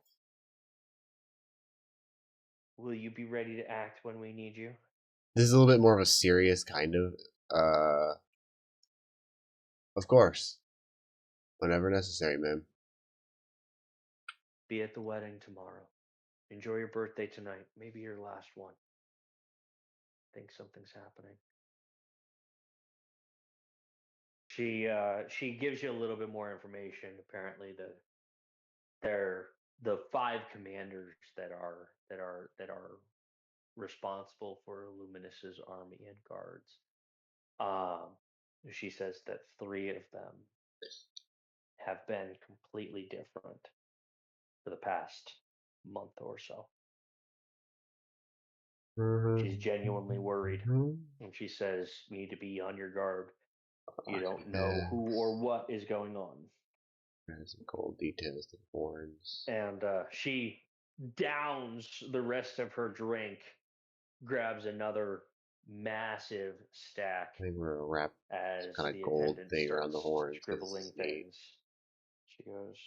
Will you be ready to act when we need you? This is a little bit more of a serious kind of course. Whenever necessary, ma'am. Be at the wedding tomorrow. Enjoy your birthday tonight. Maybe your last one. Think something's happening. She gives you a little bit more information. Apparently, they're the 5 commanders that are responsible for Luminous's army and guards. She says that 3 of them have been completely different for the past month or so. She's genuinely worried, and she says you need to be on your guard. You don't know who or what is going on. Some cold details to the horns. And she downs the rest of her drink, grabs another massive stack I think we're gonna wrap as some kind of the gold attendant thing around the starts horns because this scribbling is neat. things. She goes,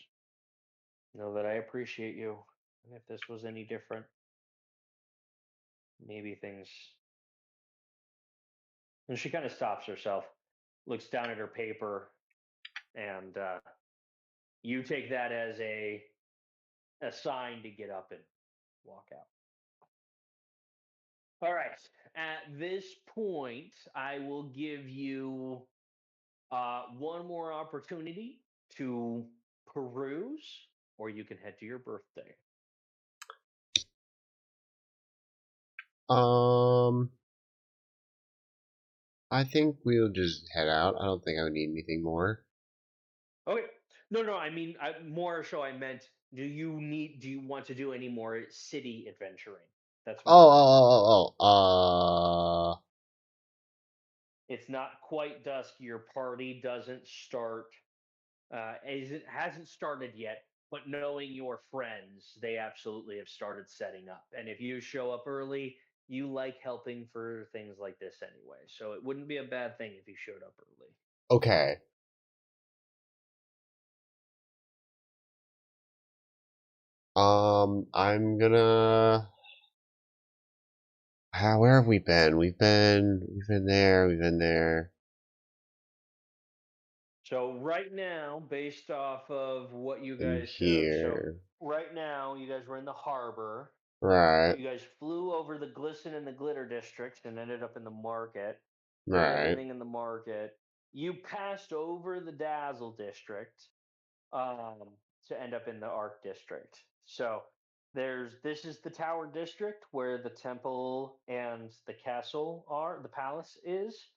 "Know that I appreciate you, and if this was any different, maybe things." And she kind of stops herself, looks down at her paper, and you take that as a sign to get up and walk out. All right. At this point, I will give you one more opportunity to peruse, or you can head to your birthday. I think we'll just head out. I don't think I would need anything more. Okay. No. I mean, more so. I meant, do you want to do any more city adventuring? That's more. It's not quite dusk. Your party doesn't start. It hasn't started yet. But knowing your friends, they absolutely have started setting up. And if you show up early, you like helping for things like this anyway. So it wouldn't be a bad thing if you showed up early. Okay. I'm gonna. Where have we been? We've been there. We've been there. So right now, based off of what you In guys so here. right now you guys were in the harbor. Right. You guys flew over the glisten and the glitter districts and ended up in the market. Right. living in the market. You passed over the Dazzle district to end up in the Arc district. So this is the Tower district where the temple and the castle are, the palace is.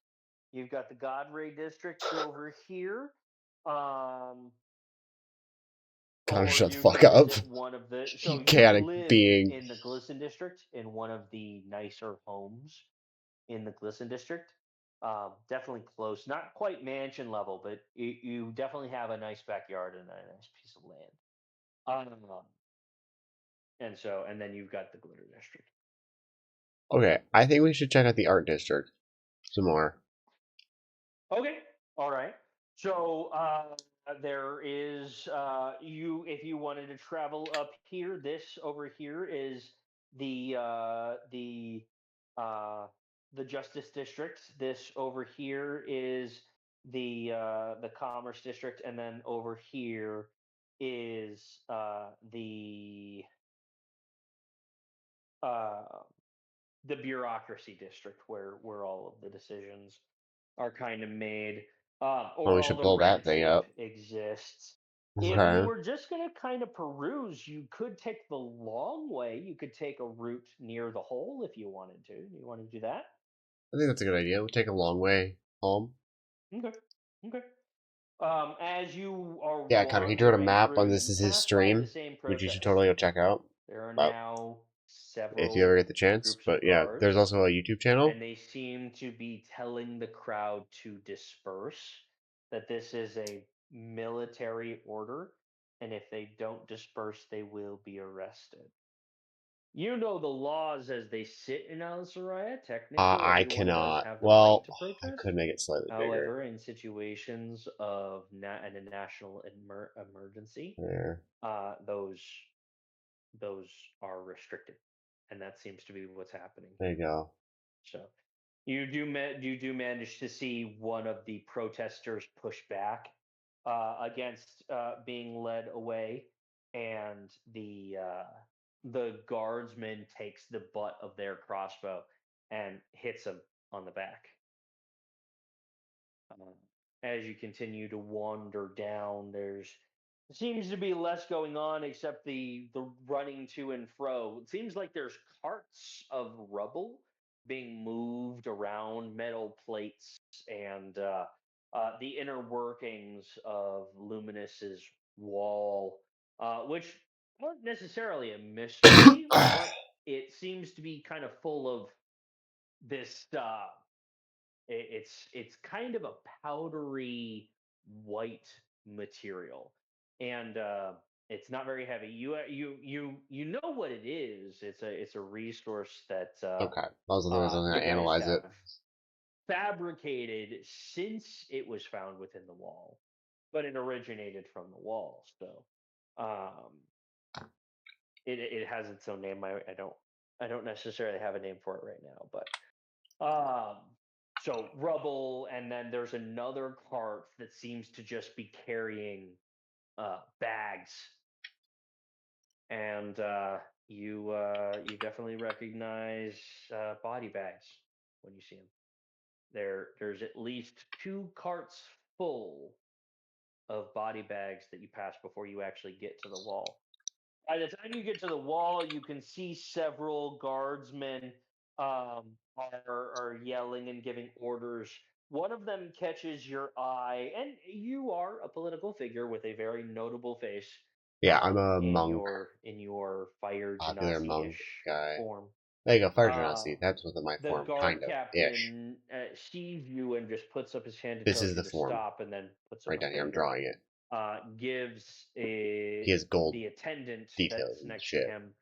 You've got the Godray district over here. Um, Kind of or shut the you fuck could up. visit one of the. So you Chaotic live being. in the Glisten district in one of the nicer homes in the Glisten district. Definitely close, not quite mansion level, but you definitely have a nice backyard and a nice piece of land. And then you've got the Glitter district. Okay, I think we should check out the art district some more. Okay, all right. So there is you if you wanted to travel up here. This over here is the uh, the uh, the Justice District. This over here is the Commerce District, and then over here is uh, the Bureaucracy District, where all of the decisions are kind of made, Well, or we all should the pull red that thing tape up. exists. If you Okay. were just going to kind of peruse, you could take the long way. You could take a route near the hole if you wanted to. You want to do that? I think that's a good idea. We'll take a long way home. Okay. Okay. As you are Yeah, Connor, he drew out a wandering map on through, this you is his pass by the stream, same which you should protest. totally go check out. There are Well, now if you ever several get the chance. groups of But yeah, guards, there's also a YouTube channel. and they seem to be telling the crowd to disperse, that this is a military order, and if they don't disperse, they will be arrested. You know the laws as they sit in Alyseria. Technically, I everyone does cannot. have the right Well, to I protest. could make it slightly bigger. However, in situations of and a national emergency, There. those are restricted, and that seems to be what's happening There you here. go. So you do manage to see one of the protesters push back against being led away, and the guardsman takes the butt of their crossbow and hits him on the back. Um, as you continue to wander down, there seems to be less going on except the running to and fro. It seems like there's carts of rubble being moved around, metal plates, and the inner workings of Luminous's wall, which aren't necessarily a mystery, but it seems to be kind of full of this it's kind of a powdery white material, and it's not very heavy. You know what it is. It's a resource that Okay. That was otherwise I was the going to guys analyze have it. fabricated since it was found within the wall, but it originated from the wall. So um, it has its own name. I don't necessarily have a name for it right now, but so rubble, and then there's another cart that seems to just be carrying bags, and you definitely recognize body bags when you see them. There's at least two carts full of body bags that you pass before you actually get to the wall. By the time you get to the wall, you can see several guardsmen are yelling and giving orders. One of them catches your eye, and you are a political figure with a very notable face Yeah, I'm a in monk. your fire Popular monk genasi-ish guy. form. There you go, Fire Uh, Genasi. That's what my the form, guard kind of, ish. captain sees you and just puts up his hand and This tells is you the to form. stop, and then puts up Right a down here, I'm finger. drawing it. Gives He has gold the attendant details that's and next to shit. him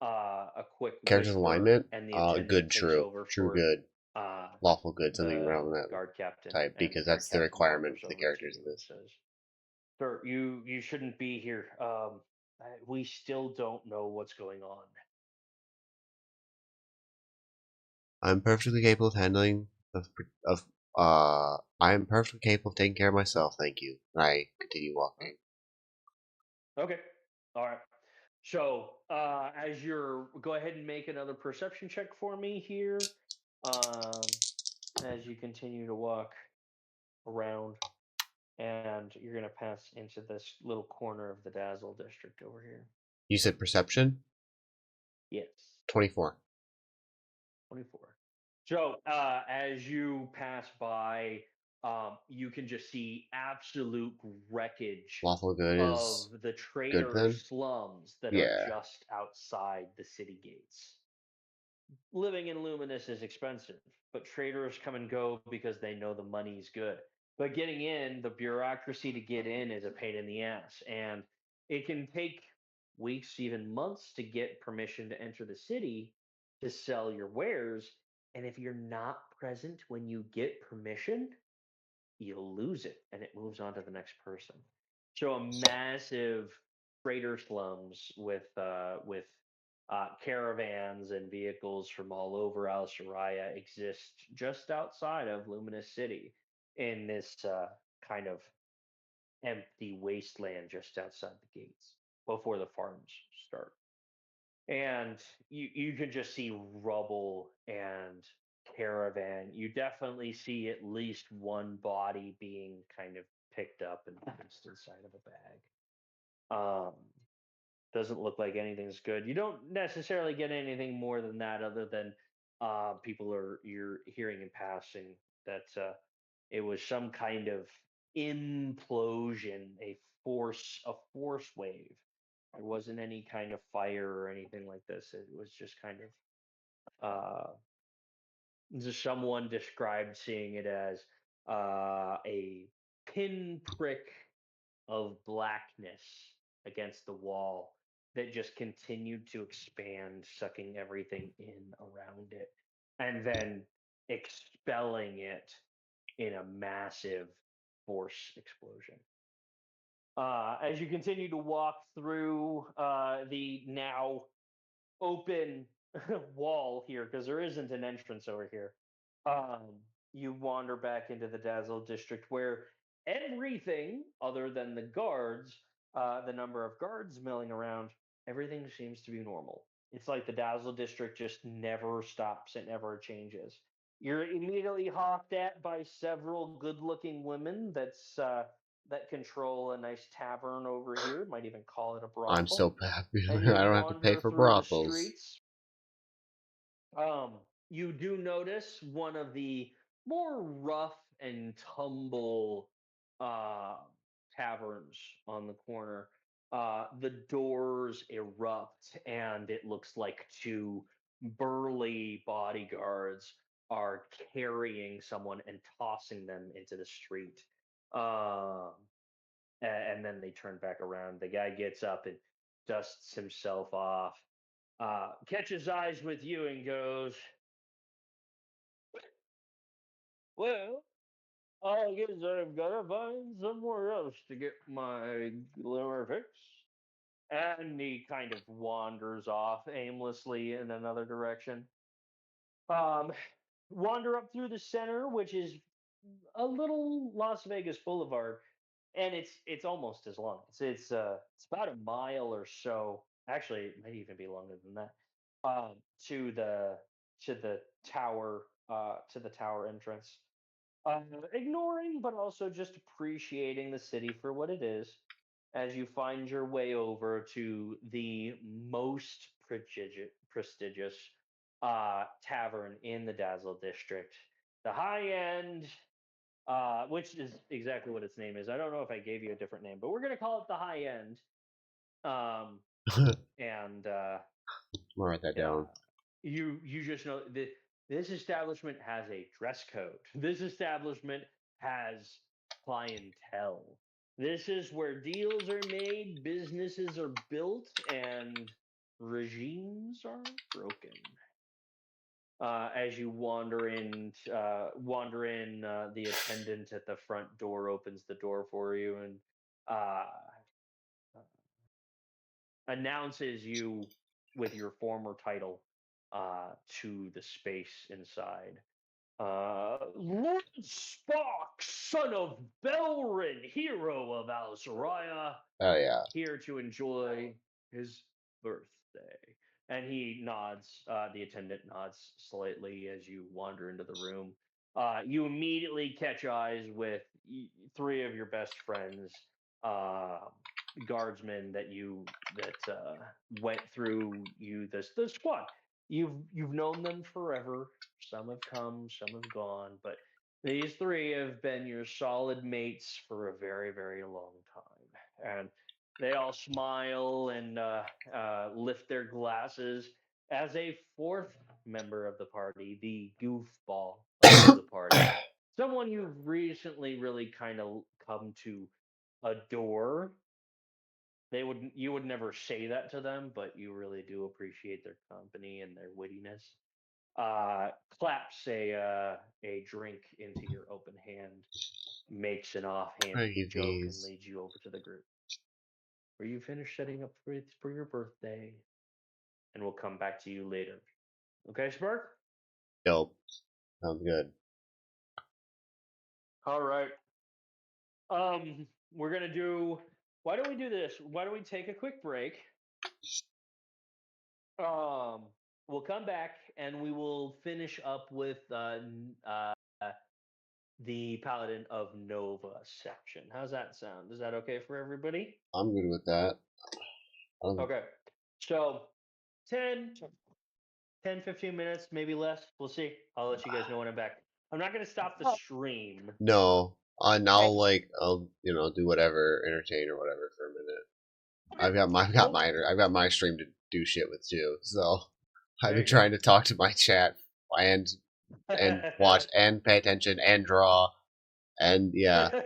a quick Character's whisper, alignment, and the attendant good, takes true. over True for good. uh, Lawful good, something the around that guard captain, type, and because guard that's the captain requirement wanders for the over to characters you in and this. says, "Sir, you shouldn't be here. We still don't know what's going on." I'm perfectly capable of handling of I am perfectly capable of taking care of myself, thank you. And I continue Huh? walking. Okay, all right. So go ahead and make another perception check for me here. Um, as you continue to walk around, and you're gonna pass into this little corner of the Dazzle district over here. You said perception? Yes. 24. 24. So as you pass by, you can just see absolute wreckage Lawful good of is the good trader then? slums that are Yeah. just outside the city gates. Living in Luminous is expensive, but traders come and go because they know the money's good. But getting in, the bureaucracy to get in is a pain in the ass. And it can take weeks, even months to get permission to enter the city to sell your wares. And if you're not present when you get permission, you'll lose it and it moves on to the next person. So a massive trader slums with caravans and vehicles from all over Alyseria exist just outside of Luminous City in this kind of empty wasteland just outside the gates before the farms start. And you can just see rubble and caravan. You definitely see at least one body being kind of picked up and placed inside of a bag. Doesn't look like anything's good. You don't necessarily get anything more than that, other than people are you're hearing in passing that it was some kind of implosion, a force wave. There wasn't any kind of fire or anything like this. It was just kind of just someone described seeing it as a pinprick of blackness against the wall that just continued to expand, sucking everything in around it, and then expelling it in a massive force explosion. As you continue to walk through the now open wall here, because there isn't an entrance over here, um, you wander back into the Dazzle district where everything, other than the guards, the number of guards milling around, everything seems to be normal. It's like the Dazzle district just never stops, it never changes. You're immediately hawked at by several good-looking women that control a nice tavern over here. Might even call it a I'm brothel. so happy. And I you don't have to pay wander for through the brothels. streets. You do notice one of the more rough and tumble uh, taverns on the corner. The doors erupt, and it looks like two burly bodyguards are carrying someone and tossing them into the street. Um, and then they turn back around. The guy gets up and dusts himself off, catches eyes with you, and goes, "Well, I guess I've got to find somewhere else to get my glimmer fix." And he kind of wanders off aimlessly in another direction. Um, Wander up through the center, which is a little Las Vegas Boulevard, and it's almost as long. It's about a mile or so. Actually, it might even be longer than that. Um, to the to the tower entrance. Ignoring, but also just appreciating the city for what it is, as you find your way over to the most prestigious tavern in the Dazzle district, the high end, which is exactly what its name is. I don't know if I gave you a different name, but we're gonna call it the high end. Um, and I'll write that yeah, down. you just know that this establishment has a dress code. This establishment has clientele. This is where deals are made, businesses are built, and regimes are broken. As you wander in, the attendant at the front door opens the door for you and uh, announces you with your former title to the space inside. Lord Spock, son of Belrin, hero of Alzariah, Oh yeah. here to enjoy his birthday. And he nods, the attendant nods slightly as you wander into the room. You immediately catch eyes with three of your best friends, uh, guardsmen that went through the squad. You've known them forever. Some have come, some have gone, but these three have been your solid mates for a very, very long time, and they all smile and lift their glasses as a fourth member of the party, the goofball of the party, someone you've recently really kind of come to adore. You would never say that to them, but you really do appreciate their company and their wittiness. Uh, Claps a drink into your open hand, makes an offhand Thank you, joke, and these. leads you over to the group. Where you finish setting up for your birthday, and we'll come back to you later. Okay, Spark? Dope. Sounds good. All right. We're gonna do. Why don't we do this? Why don't we take a quick break? Um, we'll come back and we will finish up with the Paladin of Nova section. How's that sound? Is that okay for everybody? I'm good with that. Okay. So 10, 15 minutes, maybe less. We'll see. I'll let you guys know when I'm back. I'm not gonna stop the Oh, stream. No. And okay. I'll do whatever, entertain or whatever for a minute. Okay. Cool. I've got my stream to do shit with too. So I've There been you go. trying to talk to my chat and watch and pay attention and draw and yeah, I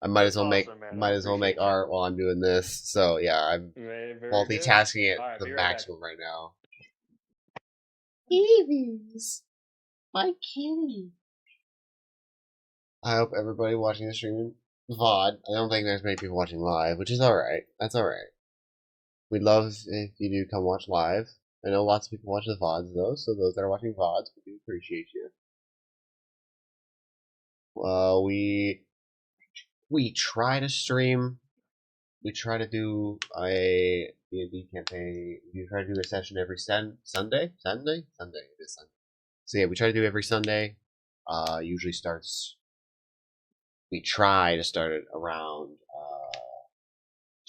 That's awesome, man. I might as well make appreciate you. art while I'm doing this. So yeah, I'm Very, very good. multitasking at All right, the be right back. maximum right now. Evie's my kitty. I hope everybody watching the stream VOD. I don't think there's many people watching live, which is alright. That's alright. We'd love if you do come watch live. I know lots of people watch the VODs though, so those that are watching VODs, we do appreciate you. We try to stream. We try to do a DnD campaign. We try to do a session every Sunday. Sunday. It is Sunday. So yeah, we try to do every Sunday. Usually starts. We try to start it around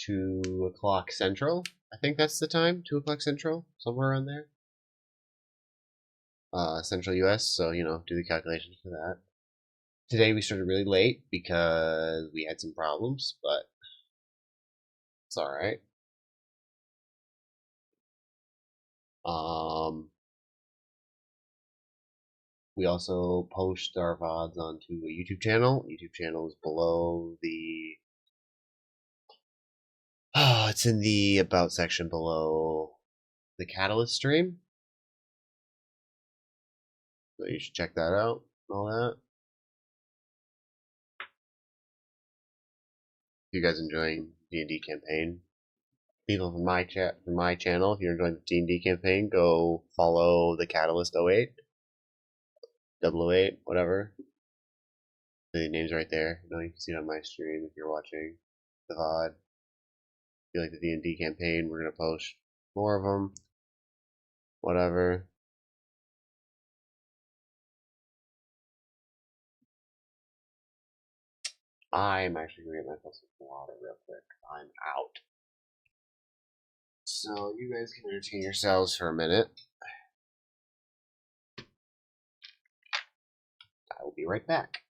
2 o'clock Central. I think that's the time. 2 o'clock Central, somewhere around there. Central US. So do the calculations for that. Today we started really late because we had some problems, but it's all right. We also post our VODs onto a YouTube channel. YouTube channel is below the. It's in the About section below the Catalyst stream. So you should check that out. All that. If you guys enjoying D&D campaign, people from my channel, if you're enjoying the D&D campaign, go follow the Catalyst 08, 008, whatever. The name's right there. You can see it on my stream if you're watching the VOD. If you like the D&D campaign, we're gonna post more of them. Whatever. I'm actually gonna get myself some water real quick. I'm out. So you guys can entertain yourselves for a minute. I will be right back.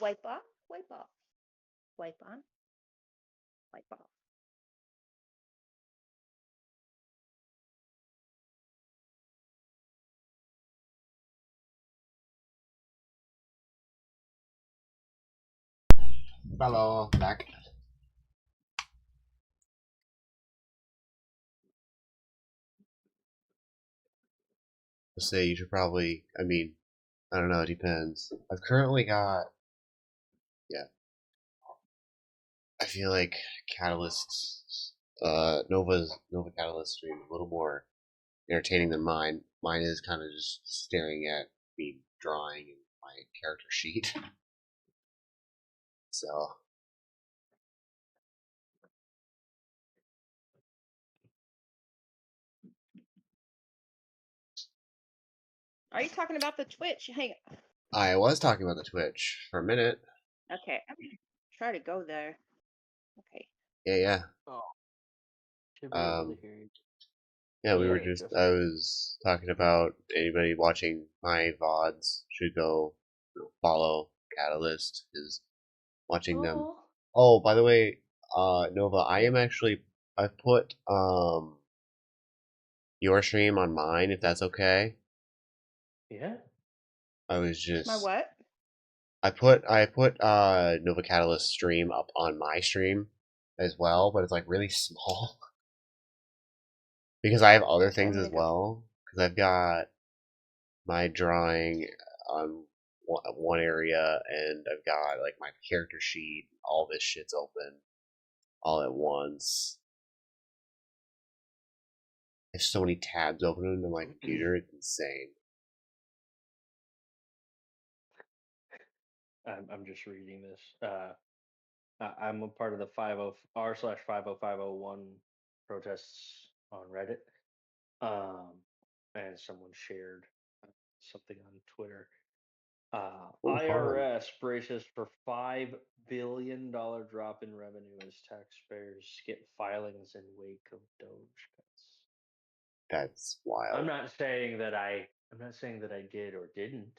Wipe off, wipe off, wipe on, wipe off. Hello, back. Let's say you should probably. I mean, I don't know. It depends. I've currently got. Yeah. I feel like Catalyst, Nova Catalyst stream a little more entertaining than mine. Mine is kind of just staring at me drawing in my character sheet. So Are you talking about the Twitch? Hang I was talking about the Twitch for a minute. Okay, I'm gonna try to go there. Okay. Yeah. Oh, should be able to Um, hear you. yeah, we were Yeah, just. just I was talking about anybody watching my VODs should go follow Catalyst, is watching them. oh Oh, by the way, Nova, I yeah am actually. I put your stream on mine if that's okay. yeah. I was My just what? I put Nova Catalyst stream up on my stream as well, but it's like really small because I have other Okay, I'm things gonna as go. well. Because I've got my drawing on one area, and I've got like my character sheet. All this shit's open all at once. I have so many tabs open on my computer. It's insane. I'm just reading this. I'm a part of the 50 r/50501 protests on Reddit. And someone shared something on Twitter. Oh, fun. IRS braces for $5 billion drop in revenue as taxpayers skip filings in wake of Doge cuts. That's I'm wild. not saying that I'm not saying that I did or didn't.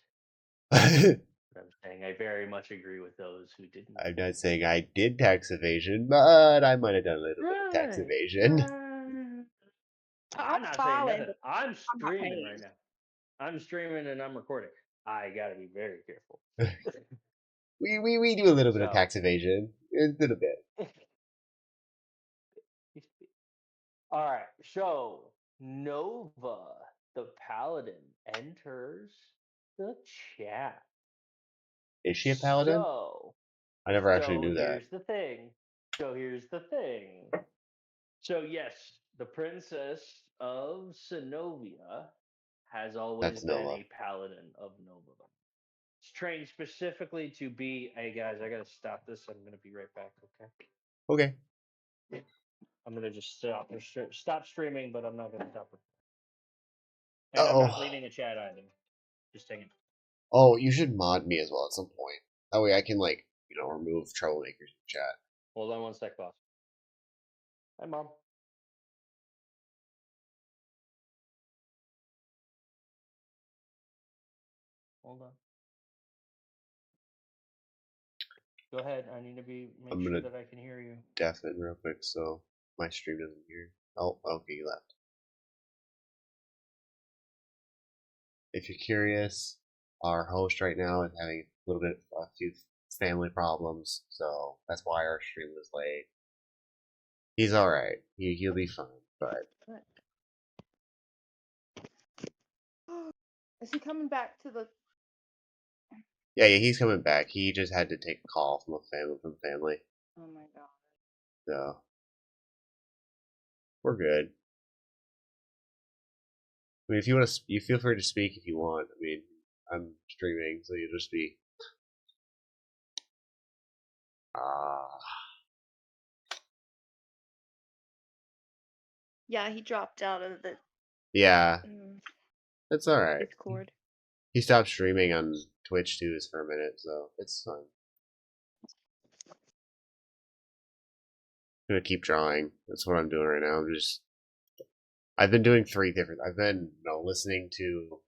I'm But I'm saying I very much agree with those who didn't. not saying I did tax evasion, but I might have done a little bit of tax Right. evasion. I'm I'm not saying filing, nothing. but I'm I'm not streaming paying. right now. I'm streaming and I'm recording. I gotta be very careful. We do a little bit of So, tax evasion. A little bit. all right. So Nova, the paladin, enters the chat. Is she a paladin? So, I never actually so knew that. here's the thing. So here's the thing. So yes, the princess of Sinovia has That's always been Nova. a paladin of Nova. It's trained specifically to be. Hey guys, I gotta stop this. I'm gonna be right back. Okay. Okay. I'm gonna just stop streaming, but I'm not gonna stop it. And I'm not Oh. leaving a chat either. Just hang it. Oh, you should mod me as well at some point. That way I can like, remove troublemakers in chat. Hold on one sec, boss. Hi, mom. Hold on. Go ahead. I need to make I'm sure gonna that I can hear you. deafen real quick so my stream doesn't hear. Oh, okay, you left. If you're curious, our host right now is having a few family problems, so that's why our stream was late. He's all right. He'll be fine. But Is he coming back to the? yeah, he's coming back. He just had to take a call from family, Oh my god. so we're good. I mean, if you want to, you feel free to speak if you want. I mean, I'm streaming, so you'll just be. Ah, Yeah, he dropped out of the yeah, mm, that's all right. Discord. He stopped streaming on Twitch too, for a minute, so it's fine. I'm gonna keep drawing. That's what I'm doing right now. I've been doing three different. I've been, listening to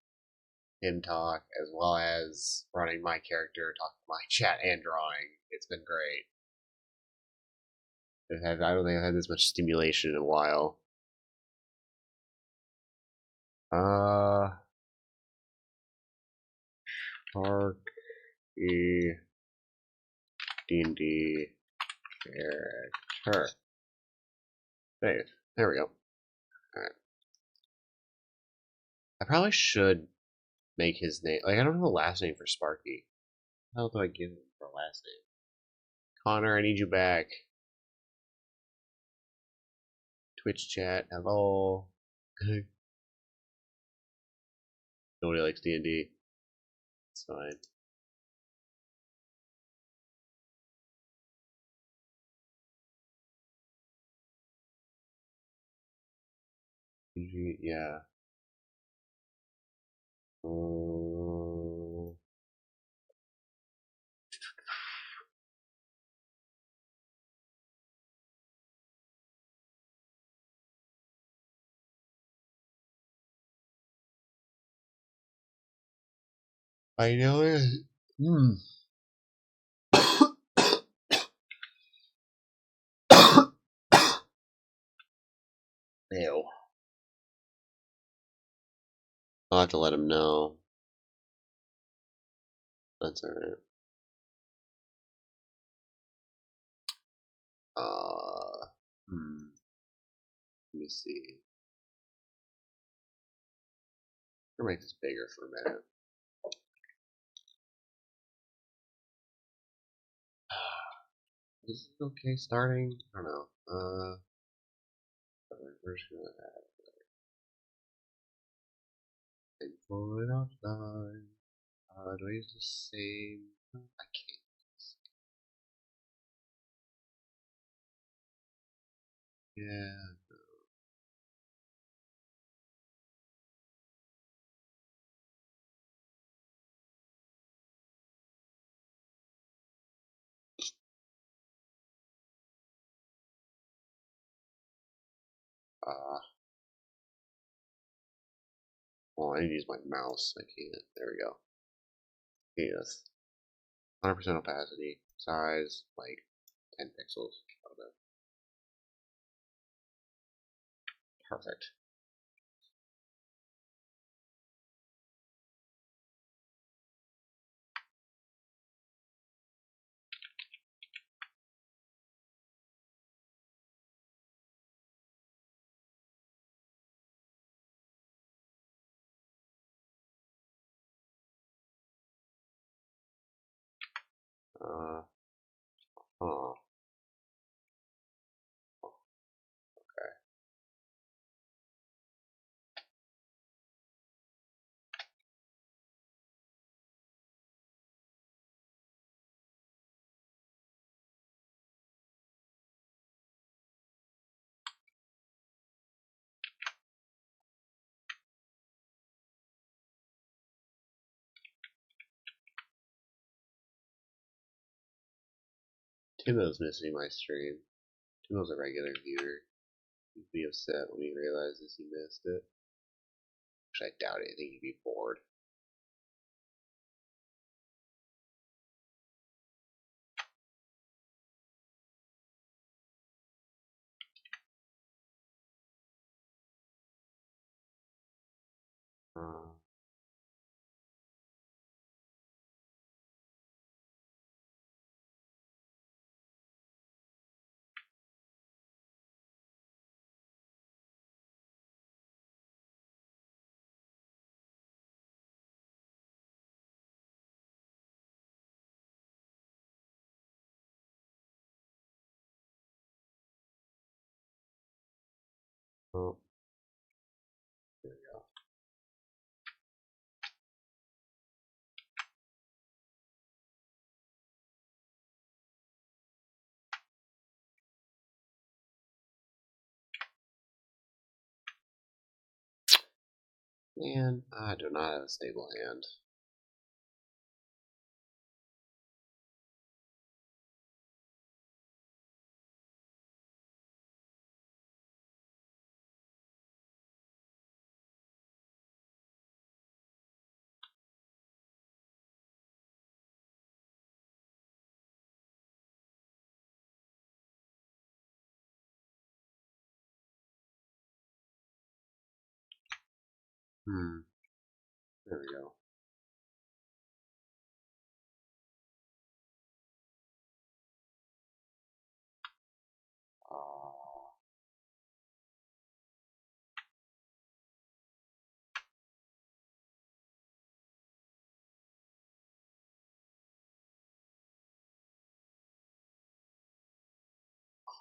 him talk as well as running my character, talking to my chat, and drawing. It's been great. I don't think I've had this much stimulation in a while. Park. D&D character. Save. There we go. Alright. I probably should make his name. Like, I don't know the last name for Sparky. How do I give him for a last name? Connor, I need you back. Twitch chat, hello. Nobody likes D&D. It's fine. Yeah. I know it. Ew. I'll have to let him know. That's alright. Let me see. I'll make this bigger for a minute. Is it okay starting? I don't know. Where's gonna have it? Pull it offline. Do I use the same? I can't. Yeah. Well, I need to use my mouse. I can't. There we go. Yes. 100% opacity. Size, like 10 pixels. Perfect. Oh, okay. Timo's missing my stream. Timo's a regular viewer. He'd be upset when he realizes he missed it. Which I doubt it. I think he'd be bored. Uh, oh, there we go. Man, I do not have a stable hand. There we go.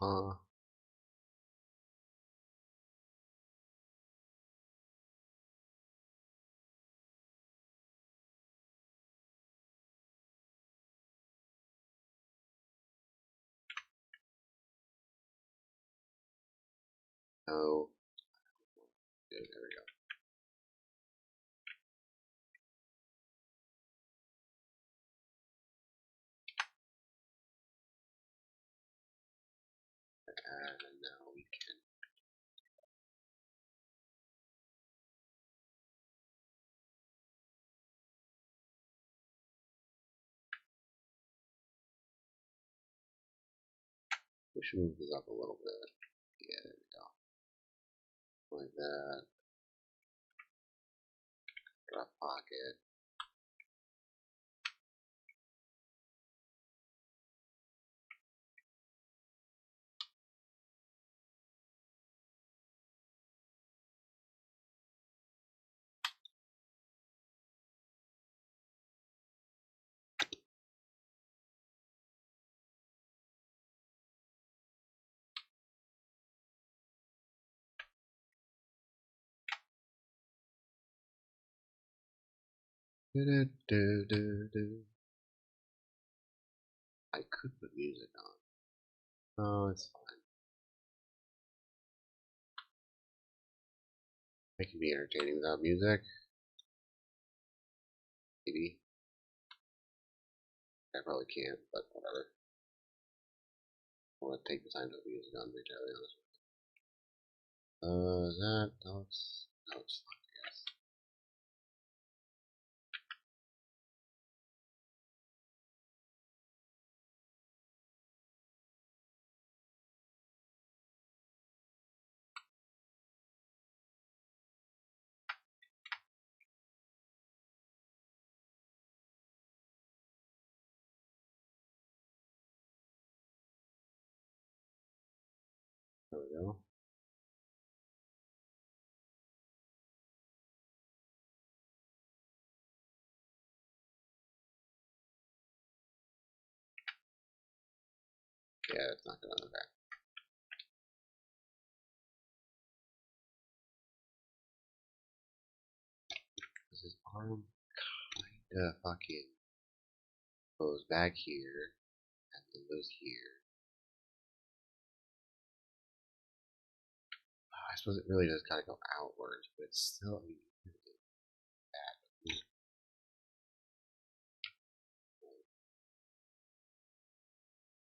Huh. No. Yeah, there we go. And now we can. We should move this up a little bit. Yeah, there we go. Like that. Drop pocket. I could put music on. Oh, it's fine. It can be entertaining without music. Maybe. I probably can't, but whatever. I want to take the time to put music on, to be entirely honest with you. Is that? No, it's fine, I guess. There we go. Yeah, it's not gonna. Okay. This is arm kinda fucking goes back here and then goes here. I suppose it really does kind of go outwards, but it's still. I mean,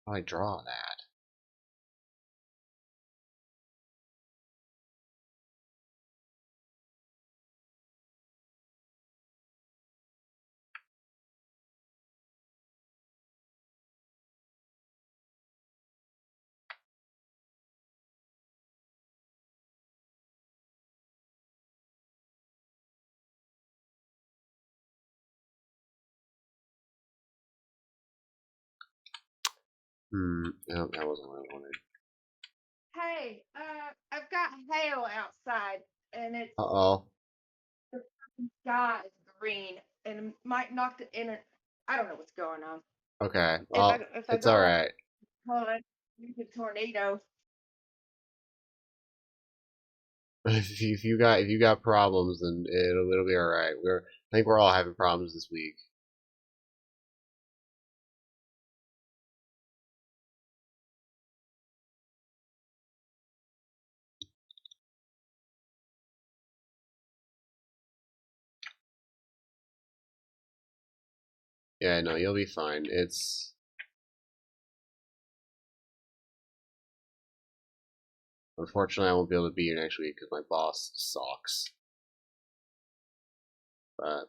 how do I draw that? No, that wasn't what I wanted. Hey, I've got hail outside, and it's Uh-oh. the sky is green, and it might knock it in. I don't know what's going on. Okay, If well, I it's go alright. outside, it's a tornado. If you got problems, then it'll be alright. I think we're all having problems this week. Yeah, no, you'll be fine. It's unfortunately I won't be able to be here next week because my boss sucks. But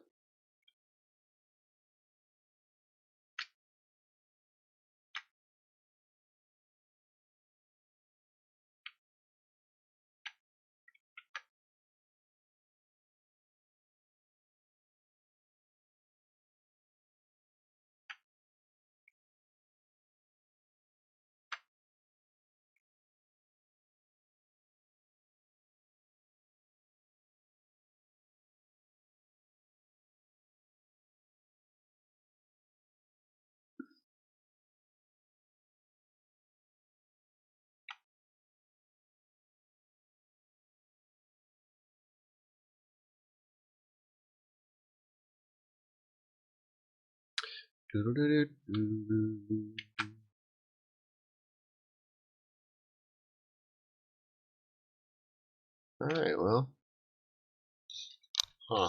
Alright, well. Huh.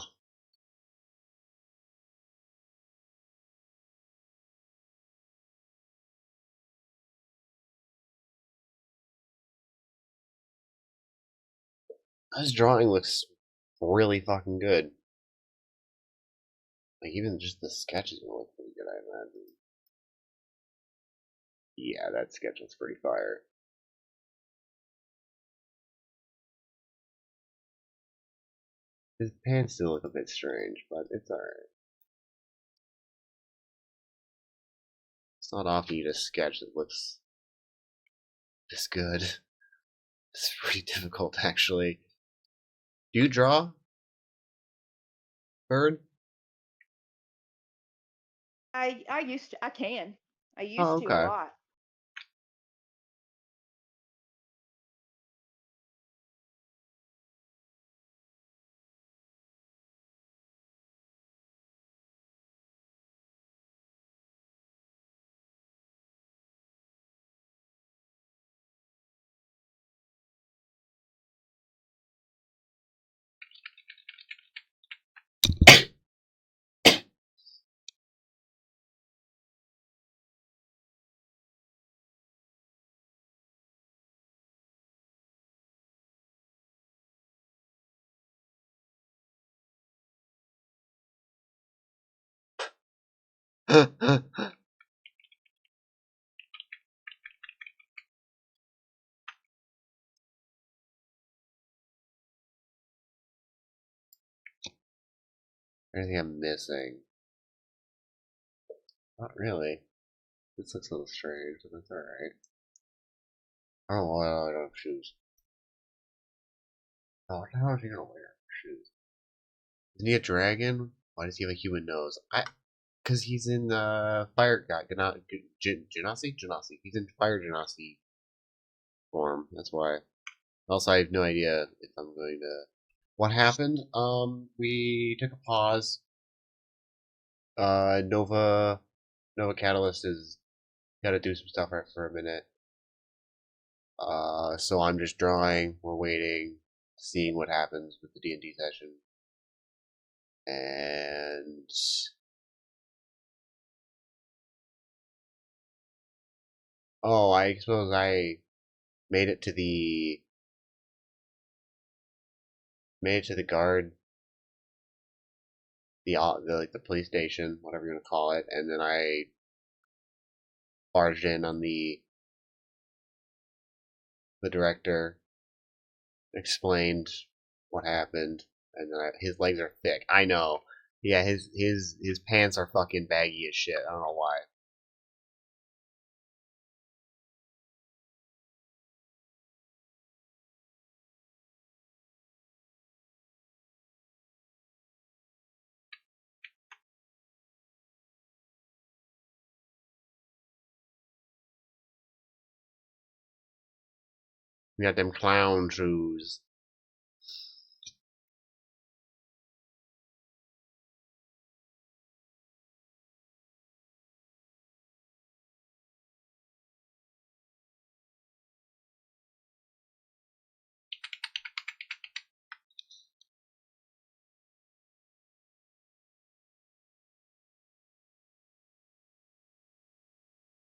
This drawing looks really fucking good. Like, even just the sketches will look pretty good, I imagine. Yeah, that sketch looks pretty fire. His pants still look a bit strange, but it's alright. It's not often you get a sketch that looks this good. It's pretty difficult, actually. Do you draw, Bird? I used to. I can. I Oh, used to a okay. lot. Anything I'm missing? Not really. This looks a little strange, but that's alright. I don't know why I don't have shoes. Oh, what the hell is he gonna wear? Shoes. Isn't he a dragon? Why does he have a human nose? Because he's in Fire God, Genasi? Genasi. He's in Fire Genasi form. That's why. Also, I have no idea if I'm going to. What happened? We took a pause. Nova Catalyst has got to do some stuff for a minute. So I'm just drawing. We're waiting, seeing what happens with the D&D session, and oh, I suppose I made it to the guard, the police station, whatever you want to call it, and then I barged in on the director, explained what happened, and then his legs are thick. I know. Yeah, his pants are fucking baggy as shit. I don't know why. You got them clown shoes.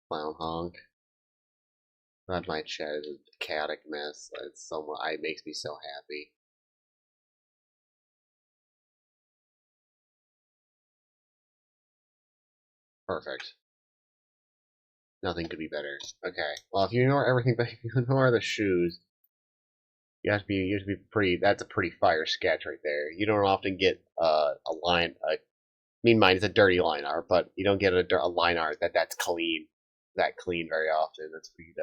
Clown honk. God, my chat is a chaotic mess. It's so much. It makes me so happy. Perfect. Nothing could be better. Okay. Well, if you ignore everything, but if you ignore the shoes, you have to be pretty. That's a pretty fire sketch right there. You don't often get a line. I mean, mine is a dirty line art, but you don't get a line art that's clean, that clean very often. That's pretty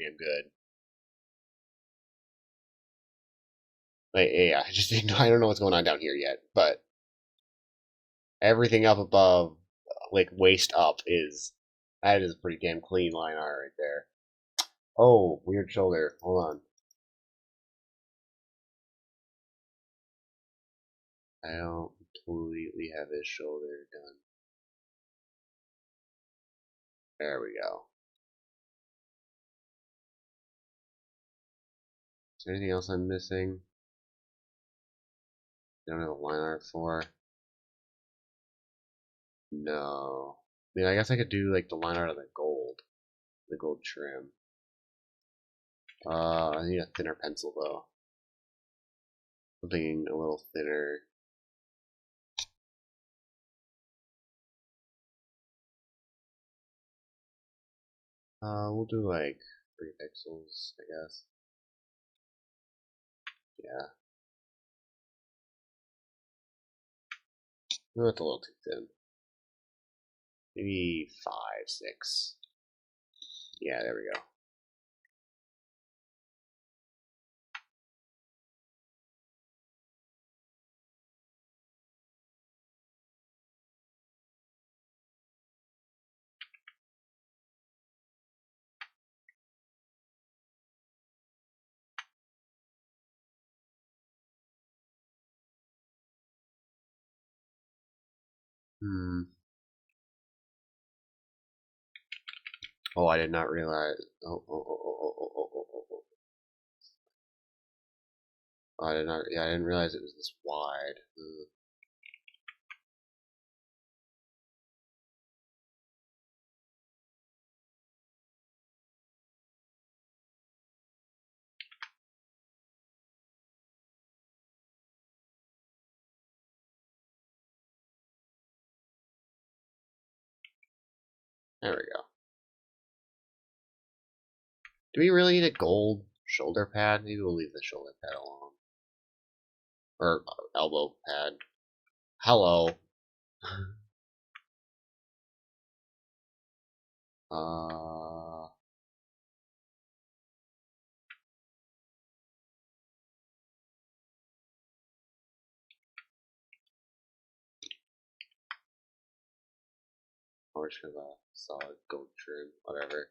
damn good. Like, yeah, I just I don't know what's going on down here yet, but everything up above, like waist up, that is a pretty damn clean line art right there. Oh, weird shoulder. Hold on. I don't completely have his shoulder done. There we go. Is there anything else I'm missing? Don't have a line art for. No. I mean, I guess I could do like the line art of the gold trim. I need a thinner pencil though. Something a little thinner. We'll do like 3 pixels, I guess. Yeah. No, that's a little too thin. Maybe 5, 6. Yeah, there we go. Oh, I did not realize. Oh, I did not. Yeah, I didn't realize it was this wide. There we go. Do we really need a gold shoulder pad? Maybe we'll leave the shoulder pad alone. Or elbow pad. Hello. uh. Or just have a solid gold trim, whatever.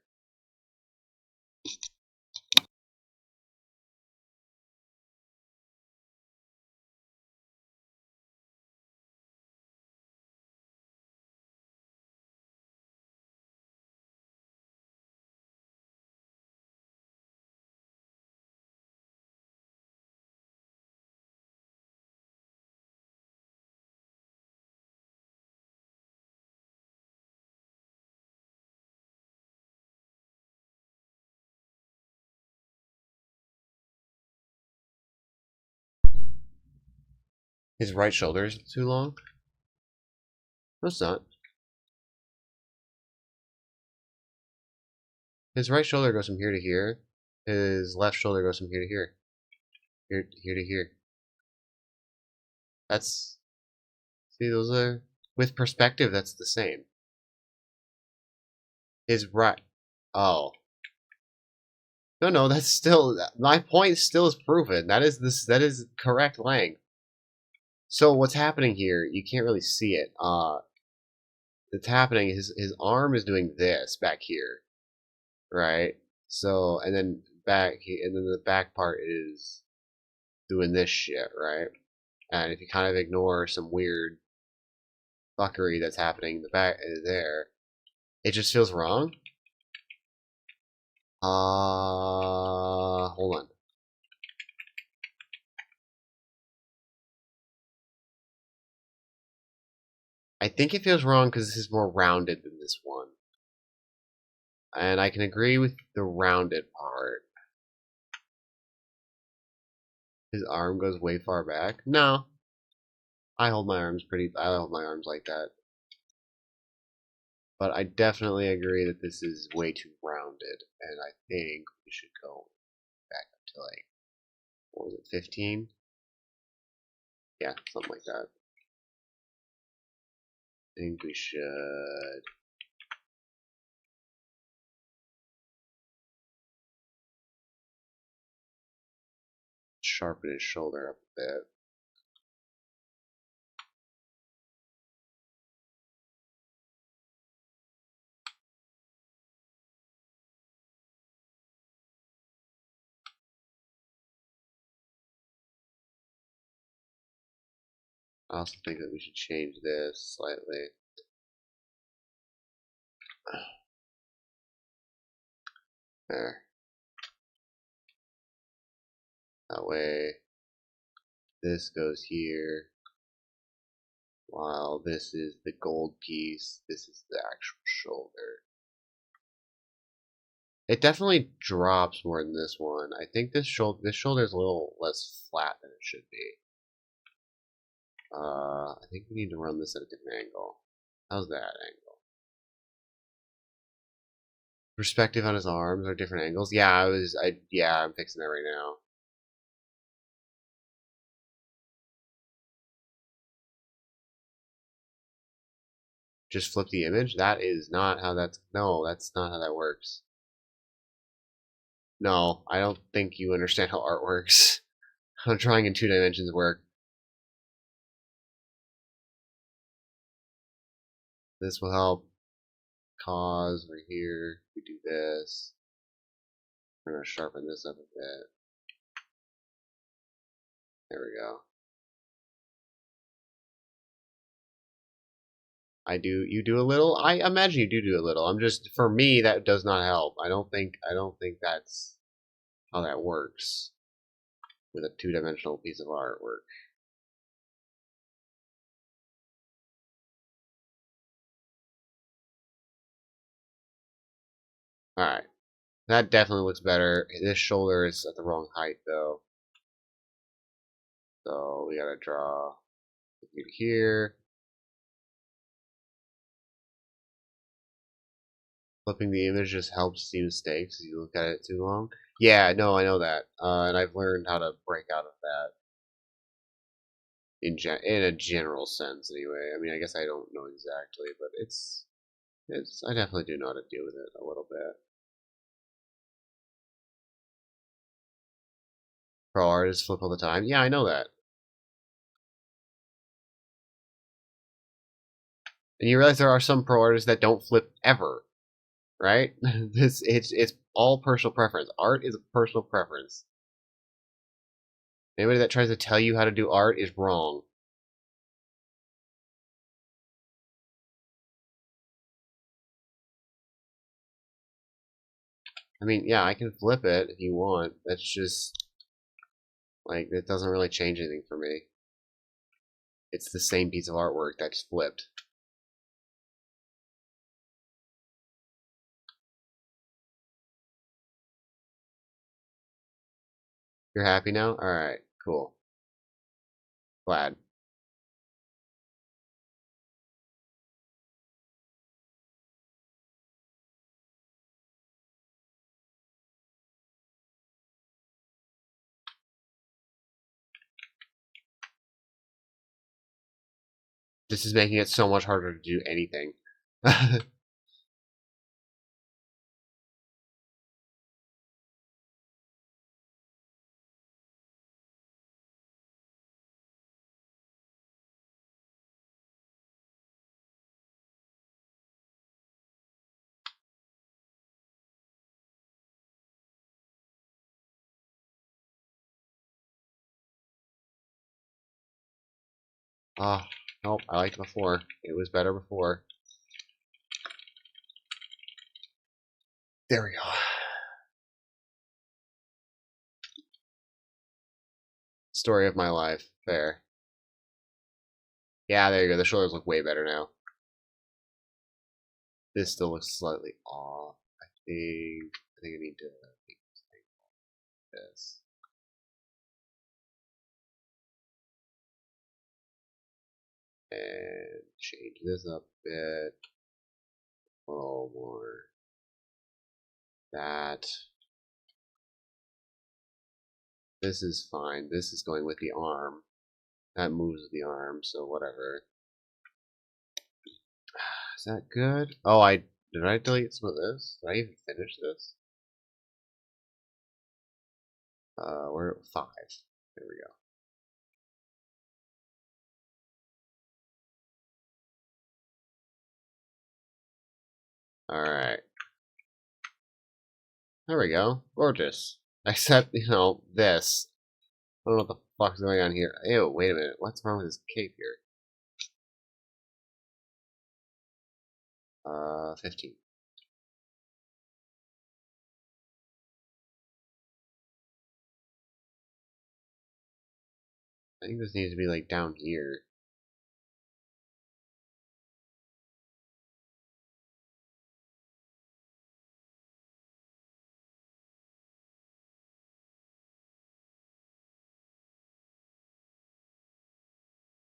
His right shoulder is too long? No, it's not. His right shoulder goes from here to here. His left shoulder goes from here to here. Here to here. That's... See, those are... With perspective, that's the same. His right... Oh. No, that's still... My point still is proven. That is correct length. So what's happening here, you can't really see it. That's happening, his arm is doing this back here. Right? So, and then and then the back part is doing this shit, right? And if you kind of ignore some weird fuckery that's happening in the back there, it just feels wrong. Hold on. I think it feels wrong because this is more rounded than this one. And I can agree with the rounded part. His arm goes way far back. No. I hold my arms like that. But I definitely agree that this is way too rounded, and I think we should go back up to like, what was it, 15? Yeah, something like that. I think we should sharpen his shoulder up a bit. I also think that we should change this slightly. There. That way, this goes here. While this is the gold piece, this is the actual shoulder. It definitely drops more than this one. I think this shoulder is a little less flat than it should be. I think we need to run this at a different angle. How's that angle? Perspective on his arms are different angles. Yeah, I'm fixing that right now. Just flip the image? That is not how that's not how that works. No, I don't think you understand how art works. How drawing in 2 dimensions work. This will help cause right here. We do this. We're gonna sharpen this up a bit. There we go. You do a little. I imagine you do a little. I'm just, for me, that does not help. I don't think that's how that works with a 2-dimensional piece of artwork. Alright. That definitely looks better. This shoulder is at the wrong height, though. So we gotta draw it here. Flipping the image just helps see mistakes if you look at it too long. Yeah, no, I know that. And I've learned how to break out of that. In a general sense, anyway. I mean, I guess I don't know exactly, but I definitely do know how to deal with it a little bit. Pro artists flip all the time. Yeah, I know that. And you realize there are some pro artists that don't flip ever, right? It's all personal preference. Art is a personal preference. Anybody that tries to tell you how to do art is wrong. I mean, yeah, I can flip it if you want. That's just, like, it doesn't really change anything for me. It's the same piece of artwork that's flipped. You're happy now? Alright, cool. Glad. This is making it so much harder to do anything. Ah, nope, I liked it before. It was better before. There we go. Story of my life. Fair. Yeah, there you go. The shoulders look way better now. This still looks slightly off. I think I need to make this. And change this up a bit. A little more. That. This is fine. This is going with the arm. That moves the arm, so whatever. Is that good? Oh, did I delete some of this? Did I even finish this? We're at 5. There we go. Alright. There we go. Gorgeous. Except, this. I don't know what the fuck's going on here. Ew, wait a minute. What's wrong with this cape here? 15. I think this needs to be like down here.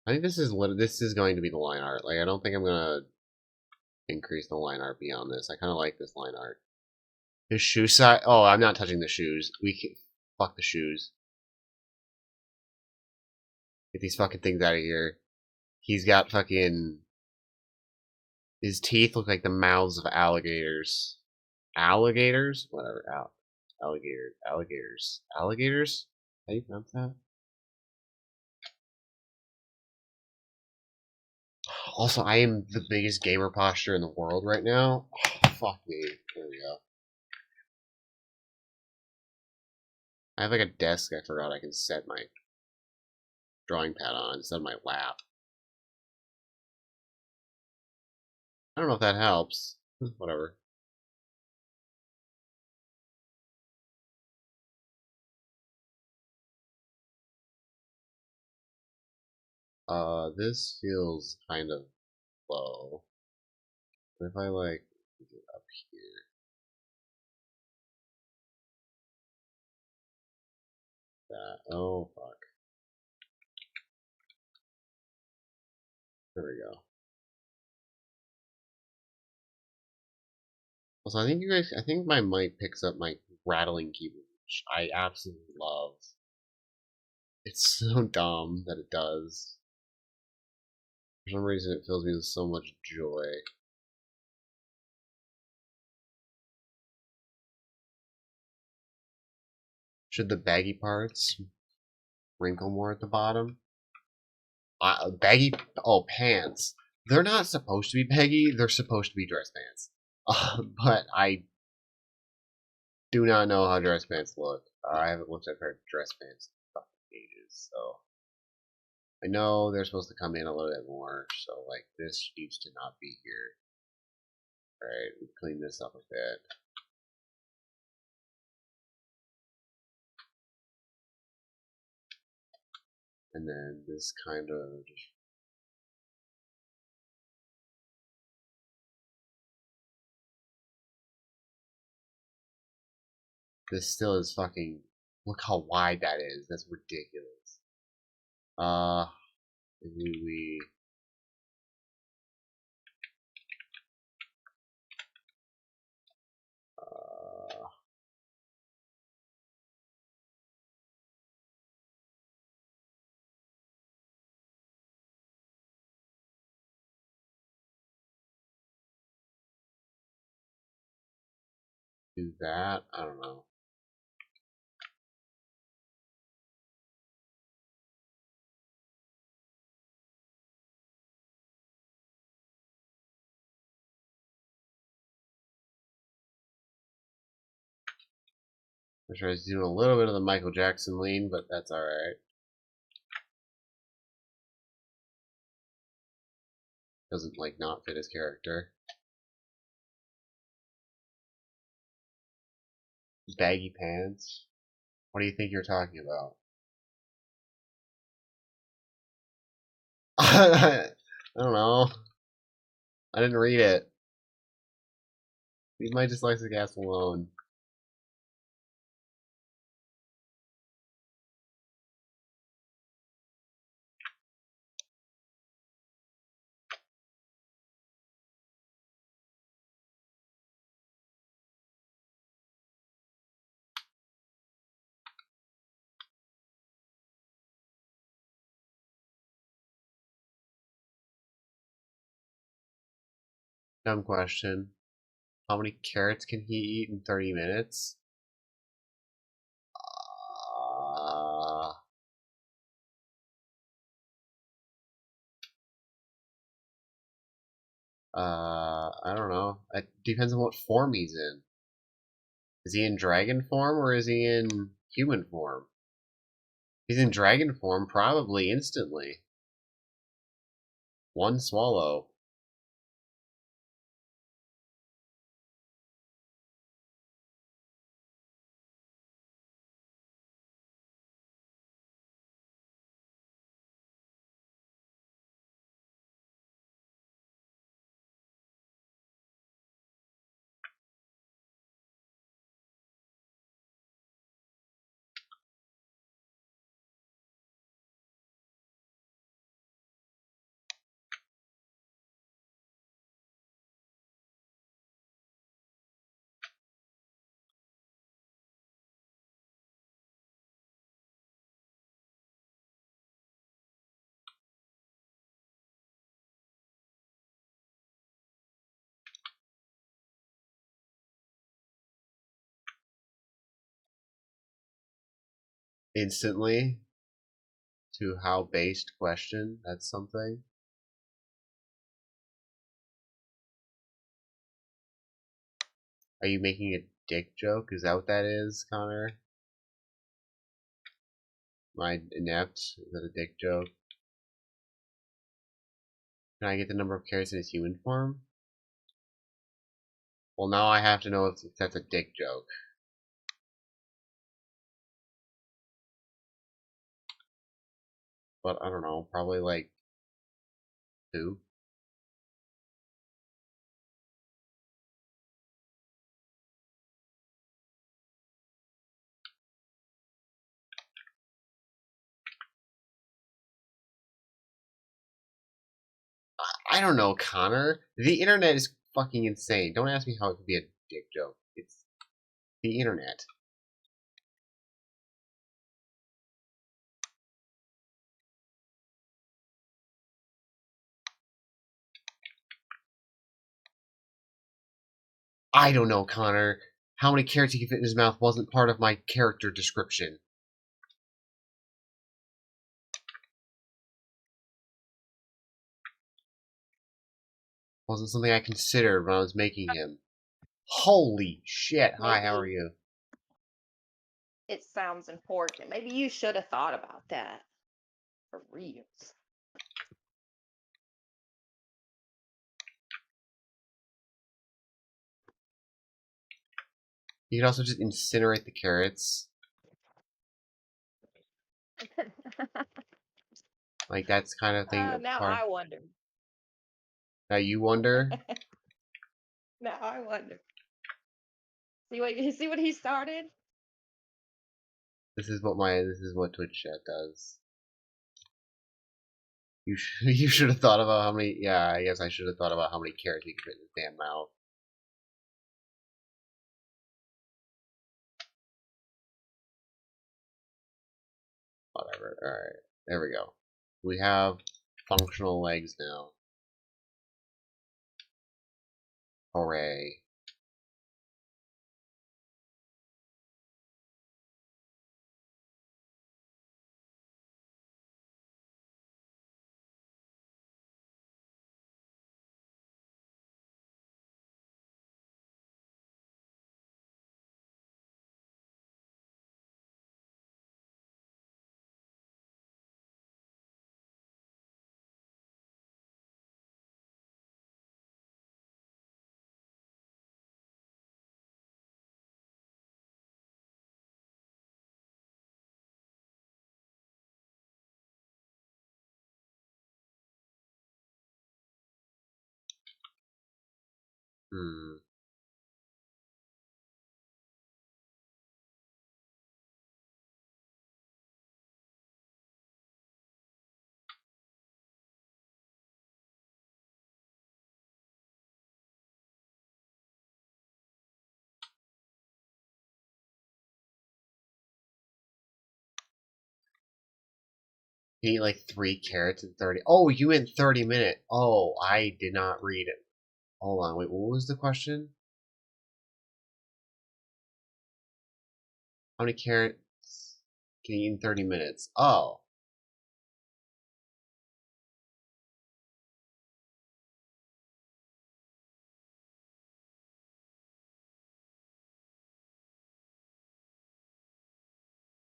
I think this is going to be the line art. Like I don't think I'm gonna increase the line art beyond this. I kind of like this line art. His shoe size. Oh, I'm not touching the shoes. We can fuck the shoes. Get these fucking things out of here. He's got fucking. His teeth look like the mouths of alligators. Alligators? Whatever. Alligators. Alligators. Alligators? How do you pronounce that? Also, I am the biggest gamer posture in the world right now. Oh, fuck me. There we go. I have like a desk I forgot I can set my drawing pad on instead of my lap. I don't know if that helps. Whatever. This feels kind of low. If I like get up here, oh fuck. There we go. Also, I think my mic picks up my rattling keyboard, which I absolutely love. It's so dumb that it does. For some reason, it fills me with so much joy. Should the baggy parts wrinkle more at the bottom? Baggy, pants. They're not supposed to be baggy. They're supposed to be dress pants. But I do not know how dress pants look. I haven't looked at a pair of dress pants in fucking ages, so I know they're supposed to come in a little bit more. So like this needs to not be here. All right, we clean this up a bit. And then this kind of this still is fucking. Look how wide that is. That's ridiculous. Maybe we do that. I don't know. I try to do a little bit of the Michael Jackson lean, but that's alright. Doesn't like not fit his character. Baggy pants? What do you think you're talking about? I don't know. I didn't read it. Leave my dyslexic ass alone. Dumb question. How many carrots can he eat in 30 minutes? Uh, I don't know. It depends on what form he's in. Is he in dragon form or is he in human form? If he's in dragon form, probably instantly. One swallow. instantly to how based question. That's something. Are you making a dick joke? Is that what that is, Connor? Am I inept? Is that a dick joke? Can I get the number of carrots in his human form? Well, now I have to know if that's a dick joke. But I don't know, probably like 2. I don't know, Connor. The internet is fucking insane. Don't ask me how it could be a dick joke. It's the internet. I don't know, Connor. How many carrots he could fit in his mouth wasn't part of my character description. Wasn't something I considered when I was making him. Holy shit. Hi, how are Maybe you? it sounds important. Maybe you should have thought about that. For reals. You could also just incinerate the carrots. Like, that's kind of thing. Now I wonder. Now you wonder? Now I wonder. See what he started? This is what Twitch chat does. You should have thought about how many. Yeah, I guess I should have thought about how many carrots he could fit in his damn mouth. Whatever. All right, there we go. We have functional legs now. Hooray! Hmm. You eat like 3 carrots in 30. Oh, you in 30 minutes. Oh, I did not read it. Hold on, wait, what was the question? How many carrots can you eat in 30 minutes? Oh.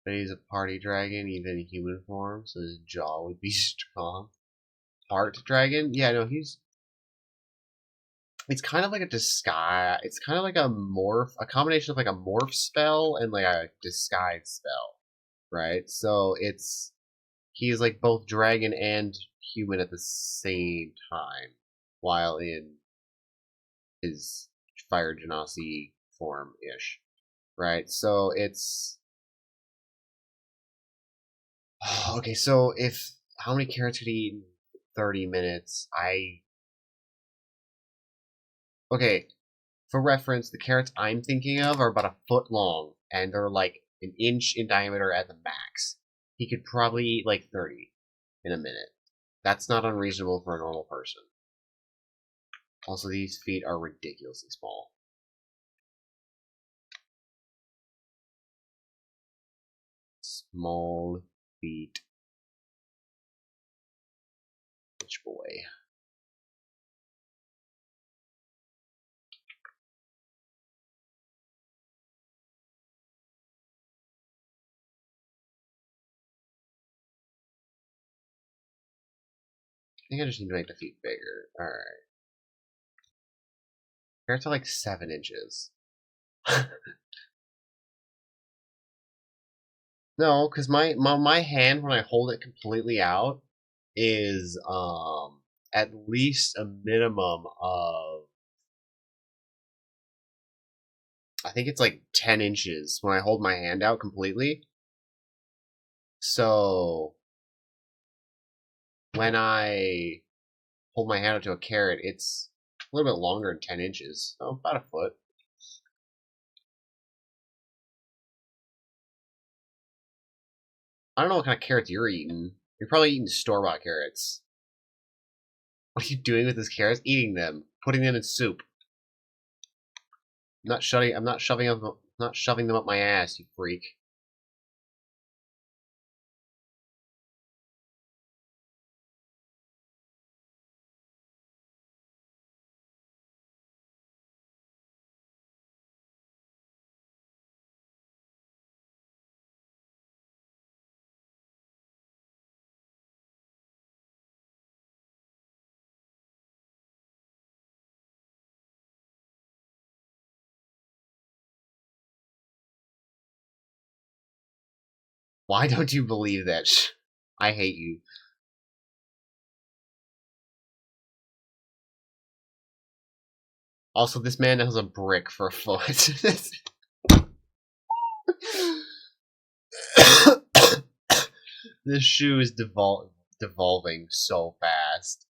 But he's a party dragon, even in human form, so his jaw would be strong. Heart dragon? Yeah, no, he's. It's kind of like a disguise. It's kind of like a combination of like a morph spell and like a disguise spell, right? So it's he is like both dragon and human at the same time, while in his fire genasi form ish, right? So it's okay. So if how many carrots could he eat in 30 minutes? Okay. For reference, the carrots I'm thinking of are about a foot long, and they're like an inch in diameter at the max. He could probably eat like 30 in a minute. That's not unreasonable for a normal person. Also, these feet are ridiculously small. Small feet. Which boy? I think I just need to make the feet bigger. Alright. Carrots are like 7 inches. No, because my hand when I hold it completely out is at least a minimum of, I think it's like 10 inches when I hold my hand out completely. So when I hold my hand out to a carrot, it's a little bit longer than 10 inches. So about a foot. I don't know what kind of carrots you're eating. You're probably eating store-bought carrots. What are you doing with these carrots? Eating them, putting them in soup. I'm not shoving them up my ass, you freak. Why don't you believe that? I hate you. Also, this man has a brick for a foot. This shoe is devolving so fast.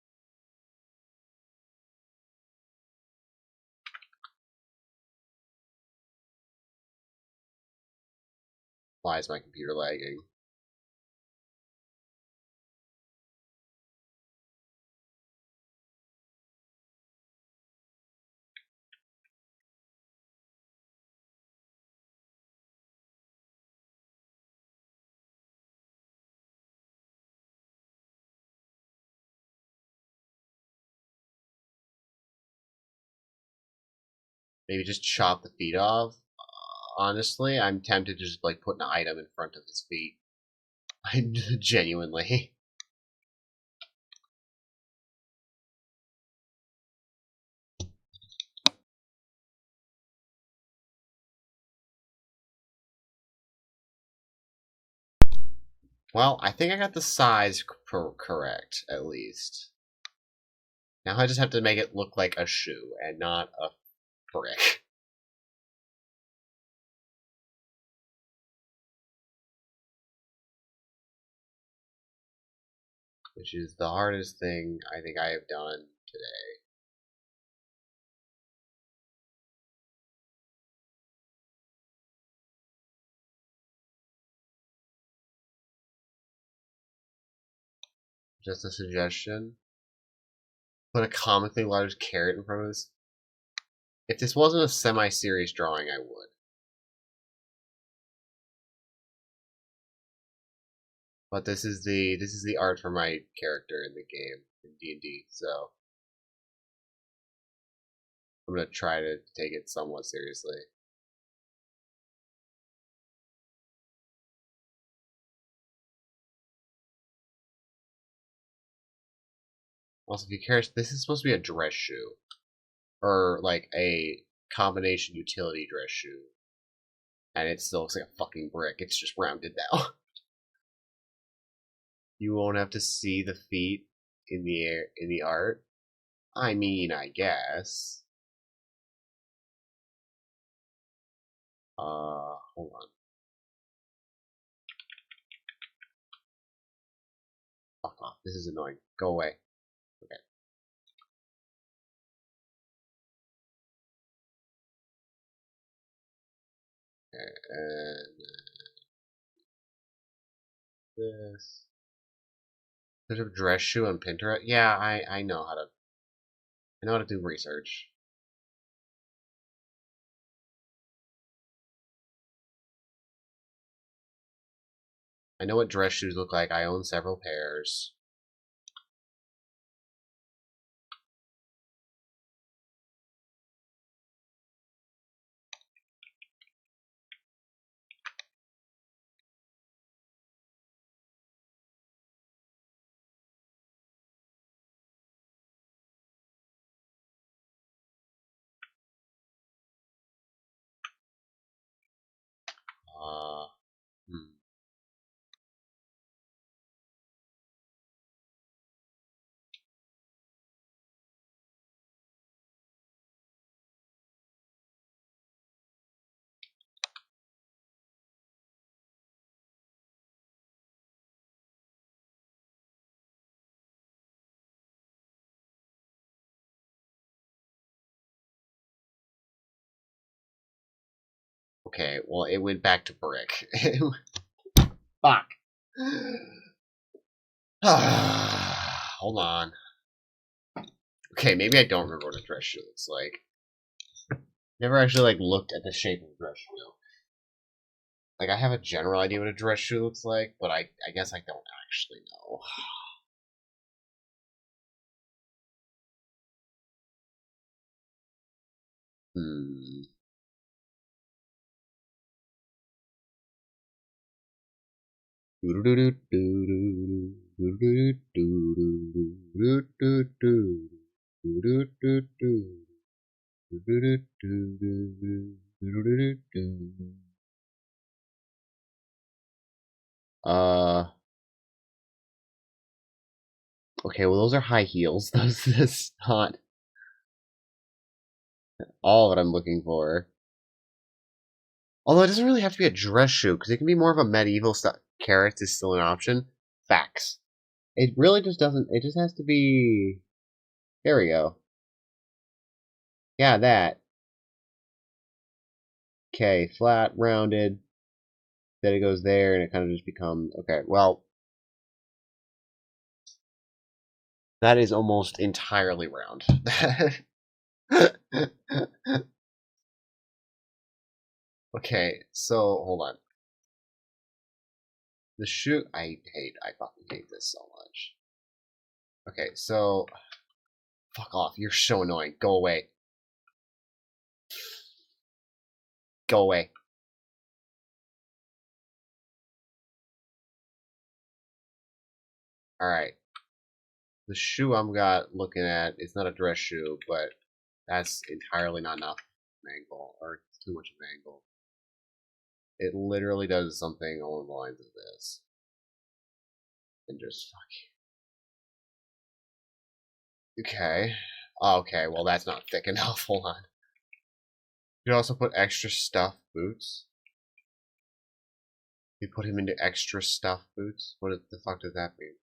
Why is my computer lagging? Maybe just chop the feet off? Honestly, I'm tempted to just like put an item in front of his feet. I genuinely. Well, I think I got the size correct, at least. Now I just have to make it look like a shoe and not a brick. Which is the hardest thing I think I have done today. Just a suggestion. Put a comically large carrot in front of this. If this wasn't a semi-serious drawing, I would. But this is the art for my character in the game in D&D, so I'm gonna try to take it somewhat seriously. Also, if you care, this is supposed to be a dress shoe, or like a combination utility dress shoe, and it still looks like a fucking brick. It's just rounded now. You won't have to see the feet in the air in the art. I mean, I guess. Hold on. Fuck off. This is annoying. Go away. Okay. And this. There's a dress shoe on Pinterest. Yeah, I know how to. I know how to do research. I know what dress shoes look like. I own several pairs. Hmm. Okay, well, it went back to brick. Fuck. Hold on. Okay, maybe I don't remember what a dress shoe looks like. Never actually like looked at the shape of a dress shoe. Like I have a general idea what a dress shoe looks like, but I guess I don't actually know. Hmm. Uh. Okay, well those are high heels. That's not all that I'm looking for. Although it doesn't really have to be a dress shoe, because it can be more of a medieval stuff. Carrots is still an option. Facts. It really just doesn't. It just has to be. There we go. Yeah, that. Okay, flat, rounded. Then it goes there, and it kind of just becomes. Okay, well. That is almost entirely round. Okay, so hold on. The shoe. I fucking hate this so much. Okay, so. Fuck off. You're so annoying. Go away. Go away. Alright. The shoe I'm looking at is not a dress shoe, but that's entirely not enough angle, or too much of an angle. It literally does something along the lines of this. And just fuck. Okay. Okay, well that's not thick enough. Hold on. You also put extra stuff boots. You put him into extra stuff boots? What the fuck does that mean?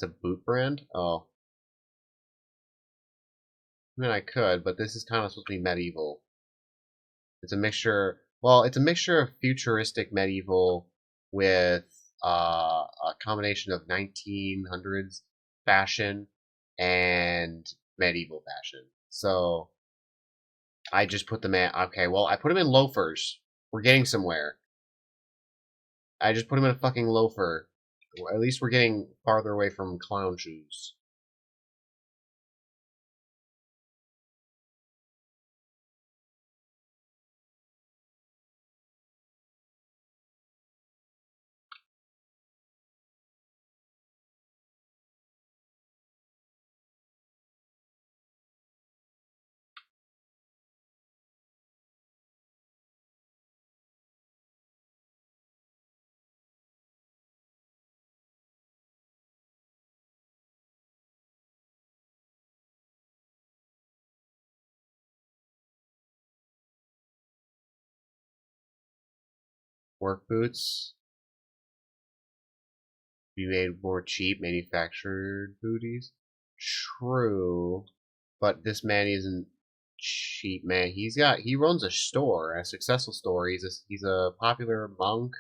It's a boot brand? Oh. I mean, I could, but this is kind of supposed to be medieval. It's a mixture. Well, it's a mixture of futuristic medieval with a combination of 1900s fashion and medieval fashion. So I just put them in. Okay, well, I put them in loafers. We're getting somewhere. I just put them in a fucking loafer. At least we're getting farther away from clown shoes. Work boots. Be made more cheap manufactured booties. True, but this man isn't. cheap, man. He runs a store, a successful store. He's a popular monk.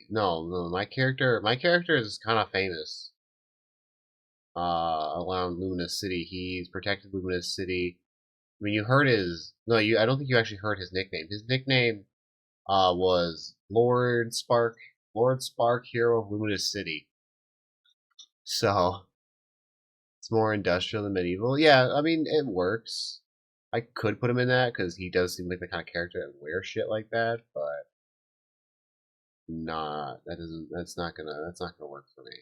No, my character is kind of famous. Around Luminous City, he's protected Luminous City. I mean, you heard his no, you. I don't think you actually heard his nickname. His nickname was Lord Spark, Hero of Luminous City. So it's more industrial than medieval. Yeah, I mean it works. I could put him in that because he does seem like the kind of character that wears shit like that, but not that doesn't that's not gonna work for me.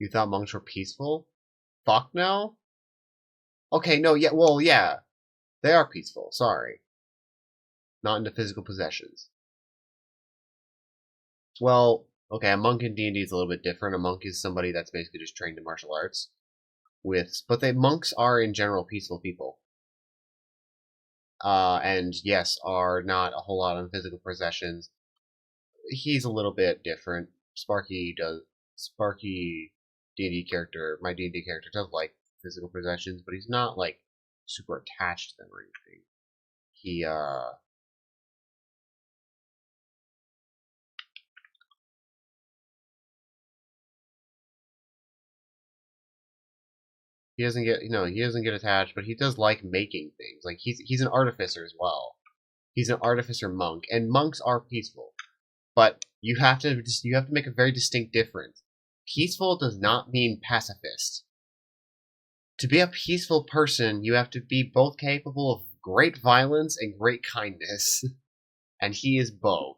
You thought monks were peaceful? Fuck no. Okay, no, yeah, well, yeah, they are peaceful. Sorry, not into physical possessions. Well, okay, a monk in D&D is a little bit different. A monk is somebody that's basically just trained in martial arts. But monks are in general peaceful people. And yes, are not a whole lot on physical possessions. He's a little bit different. Sparky D&D character, my D&D character does like physical possessions, but he's not like super attached to them or anything. He doesn't get attached, but he does like making things. Like he's an artificer as well. He's an artificer monk, and monks are peaceful. But you have to make a very distinct difference. Peaceful does not mean pacifist. To be a peaceful person, you have to be both capable of great violence and great kindness, and he is both.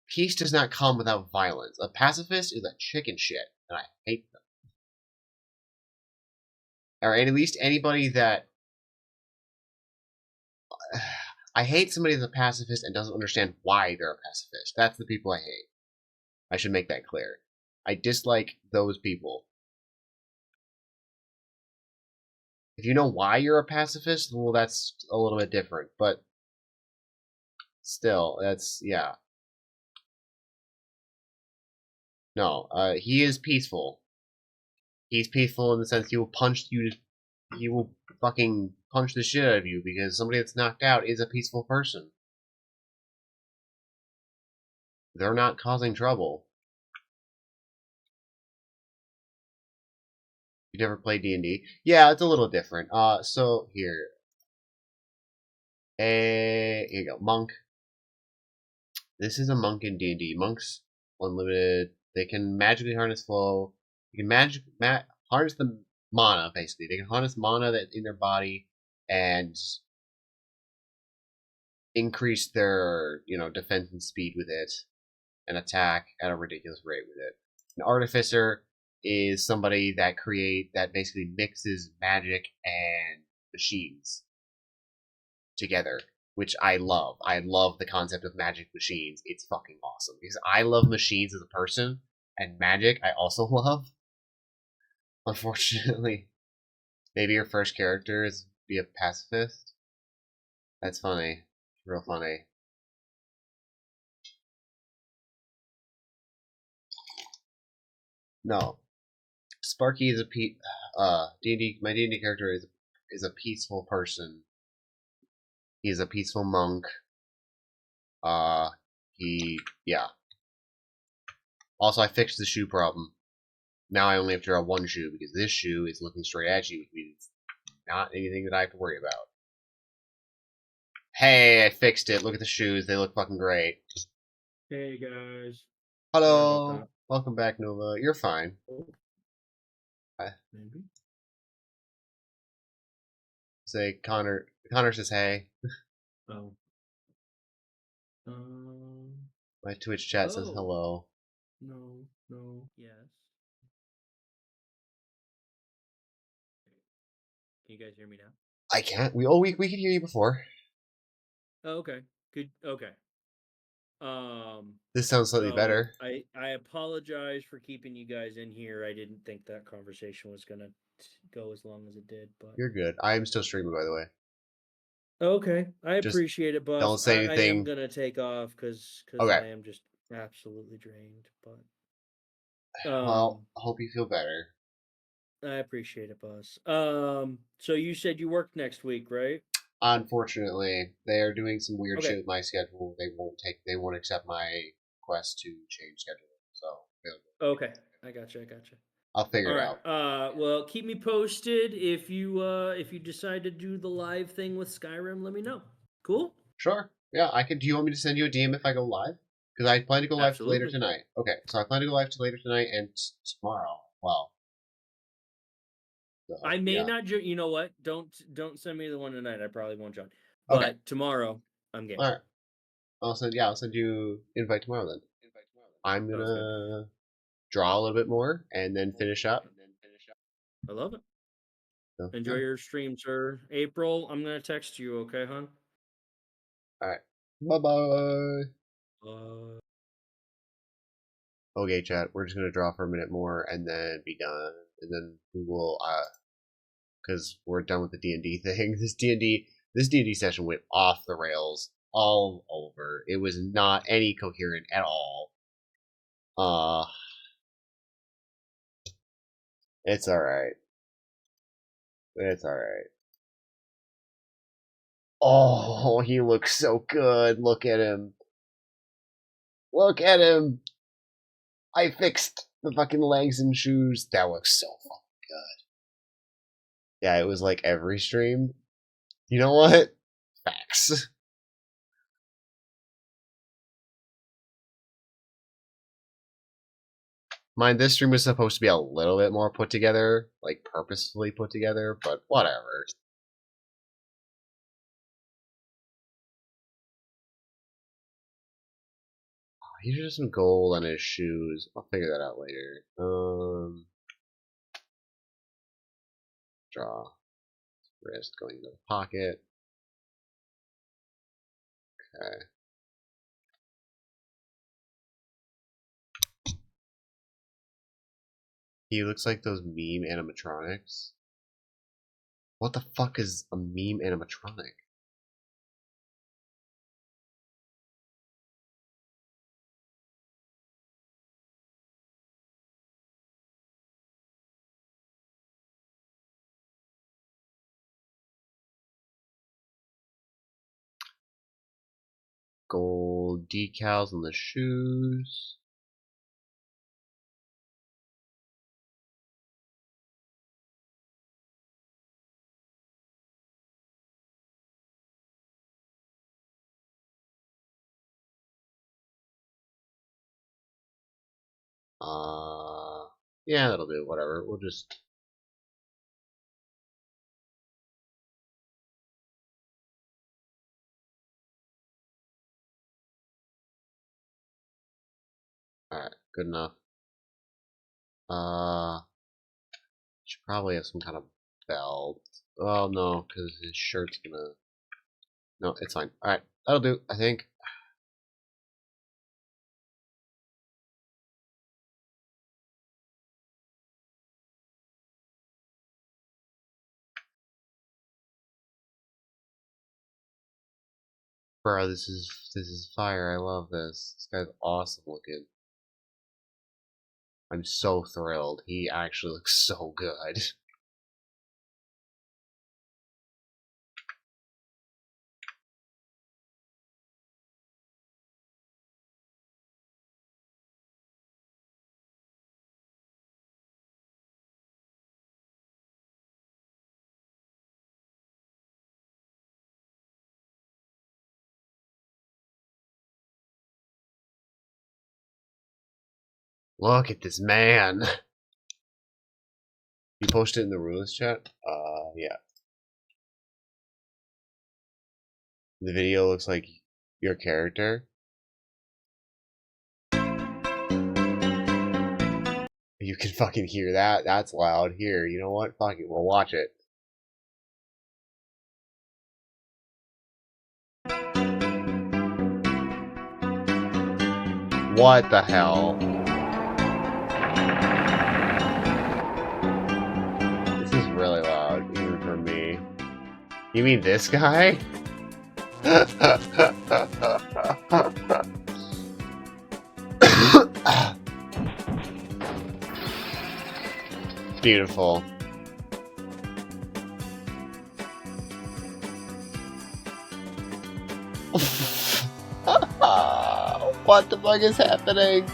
Peace does not come without violence. A pacifist is a chicken shit, and I hate them. Or at least anybody that I hate somebody that's a pacifist and doesn't understand why they're a pacifist. That's the people I hate. I should make that clear. I dislike those people. If you know why you're a pacifist, well, that's a little bit different. But still, yeah. No, he is peaceful. He's peaceful in the sense he will fucking punch the shit out of you because somebody that's knocked out is a peaceful person. They're not causing trouble. You never played D&D? Yeah, it's a little different. So here. Here you go. Monk. This is a monk in D&D. Monks, unlimited. They can magically harness flow. You can harness the mana, basically. They can harness mana that's in their body and increase their, defense and speed with it and attack at a ridiculous rate with it. An artificer is somebody that basically mixes magic and machines together, which I love. I love the concept of magic machines. It's fucking awesome because I love machines as a person, and magic I also love. Unfortunately, maybe your first character is be a pacifist. That's funny, real funny. No, Sparky is D&D. My D&D character is a peaceful person. He's a peaceful monk. Yeah. Also, I fixed the shoe problem. Now I only have to draw one shoe because this shoe is looking straight at you, which means it's not anything that I have to worry about. Hey, I fixed it. Look at the shoes. They look fucking great. Hey guys. Hello. Welcome back, Nova. You're fine. Maybe. Say Connor. Connor says hey. Oh. My Twitch chat says hello. No. Yes. Can you guys hear me now? I can't. We could hear you before. Oh, okay. Good. Okay. This sounds slightly So better. I apologize for keeping you guys in here. I didn't think that conversation was gonna go as long as it did, but You're good. I am still streaming, by the way. okay, I Just appreciate it, boss. don't say I am anything. gonna take off because Okay. I am just absolutely drained. But Well, I hope you feel better. I appreciate it, boss. So you said you work next week, right? Unfortunately, they are doing some weird Okay. shit with my schedule. They won't accept my request to change schedule. So Okay, I gotcha. I'll figure All it right. out. Well, keep me posted if you decide to do the live thing with Skyrim. Let me know. Cool. Sure. Yeah, I could. Do you want me to send you a DM if I go live? Because I plan to go live later Absolutely. tonight. Okay, so I plan to go live later tonight and tomorrow. Well, so, I may yeah. not. You know what? Don't send me the one tonight. I probably won't join. Okay. But tomorrow, I'm game. All right. I'll send you invite tomorrow then. I'm Sounds good. gonna draw a little bit more and then finish up. I love it. So, Enjoy yeah. your stream, sir. April, I'm gonna text you. Okay, hon. All right. Bye bye. Okay, chat. We're just gonna draw for a minute more and then be done, and then we will because we're done with the D&D thing. This D&D session went off the rails all over. It was not any coherent at all. It's all right. It's all right. Oh, he looks so good. Look at him. Look at him. I fixed the fucking legs and shoes. That looks so fucking good. Yeah, it was like every stream. You know what? Facts. Mind, this stream was supposed to be a little bit more put together, like purposefully put together, but whatever. He should have some gold on his shoes. I'll figure that out later. Draw. Wrist going into the pocket. Okay. He looks like those meme animatronics. What the fuck is a meme animatronic? Gold decals on the shoes. Yeah, that'll do. Whatever. We'll just. Alright, good enough. Should probably have some kind of belt. Oh no, because his shirt's gonna. No, it's fine. Alright, that'll do, I think. Bro, this is fire. I love this. This guy's awesome looking. I'm so thrilled. He actually looks so good. Look at this man. You posted it in the rules chat? Yeah. The video looks like your character. You can fucking hear that? That's loud. Here, you know what? Fuck it, we'll watch it. What the hell? This is really loud, even for me. You mean this guy? Beautiful. What the fuck is happening?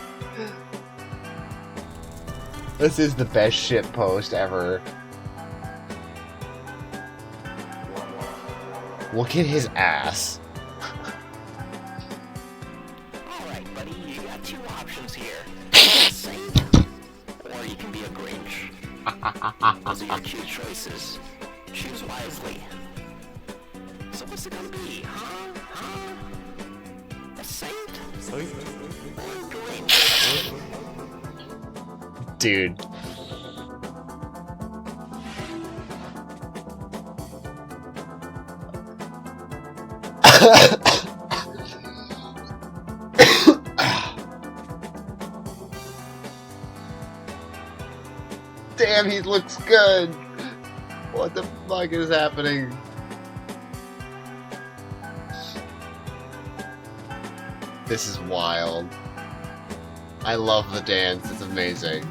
This is the best shit post ever. Look at his ass. Alright, buddy, you got two options here. You can be a saint, or you can be a Grinch. Those are your two choices. Choose wisely. So what's it gonna be, huh? A saint? Or a Grinch? Dude. Damn, he looks good. What the fuck is happening? This is wild. I love the dance, it's amazing.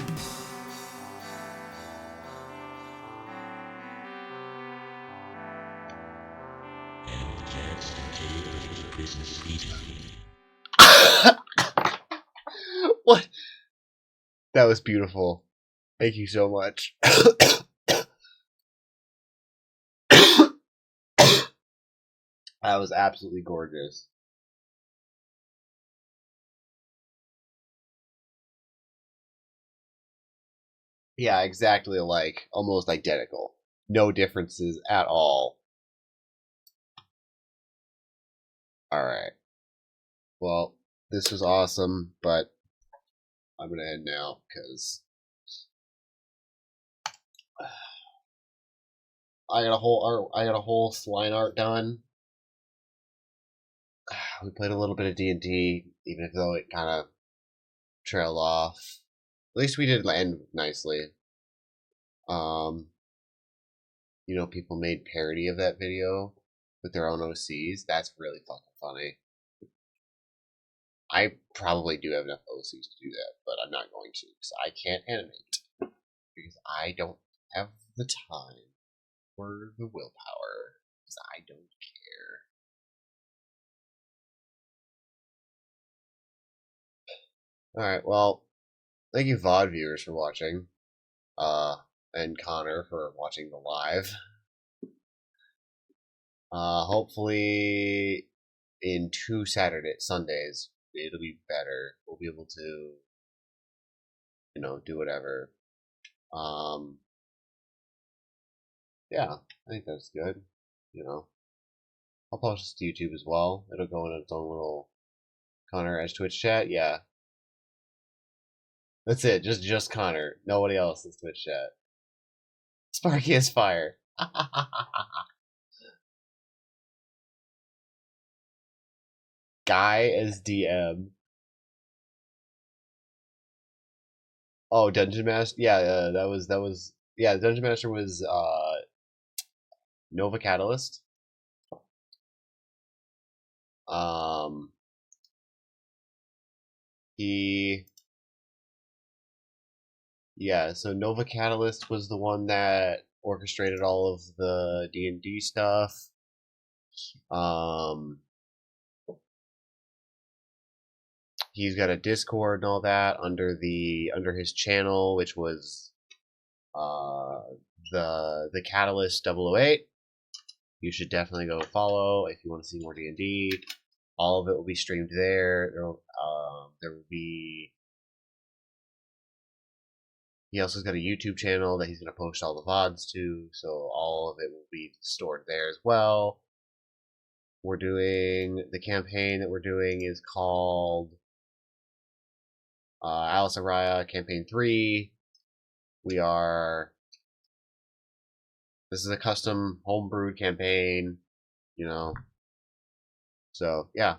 What? That was beautiful. Thank you so much. That was absolutely gorgeous. Yeah, exactly alike. Almost identical. No differences at all. Alright. Well, this was awesome, but I'm gonna end now, because I got a whole line art done. We played a little bit of D&D, even though it kind of trailed off. At least we did end nicely. You know, people made parody of that video with their own OCs. That's really fucking funny. I probably do have enough OCs to do that, but I'm not going to, because I can't animate. Because I don't have the time or the willpower, because I don't care. Alright, well, thank you VOD viewers for watching. And Connor for watching the live. Hopefully in 2 Sundays, it'll be better. We'll be able to, you know, do whatever. Yeah, I think that's good. You know, I'll post this to YouTube as well. It'll go in its own little Connor as Twitch chat. Yeah, that's it. Just Connor. Nobody else is Twitch chat. Sparky is fire. Guy as DM. Oh, Dungeon Master. Yeah, that was. Yeah, Dungeon Master was Nova Catalyst. Yeah, so Nova Catalyst was the one that orchestrated all of the D&D stuff. He's got a Discord and all that under his channel, which was the Catalyst 008. You should definitely go follow if you want to see more D&D. All of it will be streamed there. There will be. He also has got a YouTube channel that he's going to post all the VODs to, so all of it will be stored there as well. We're doing the campaign that we're doing is called Alyseria Campaign3. This is a custom homebrewed campaign, you know. So yeah.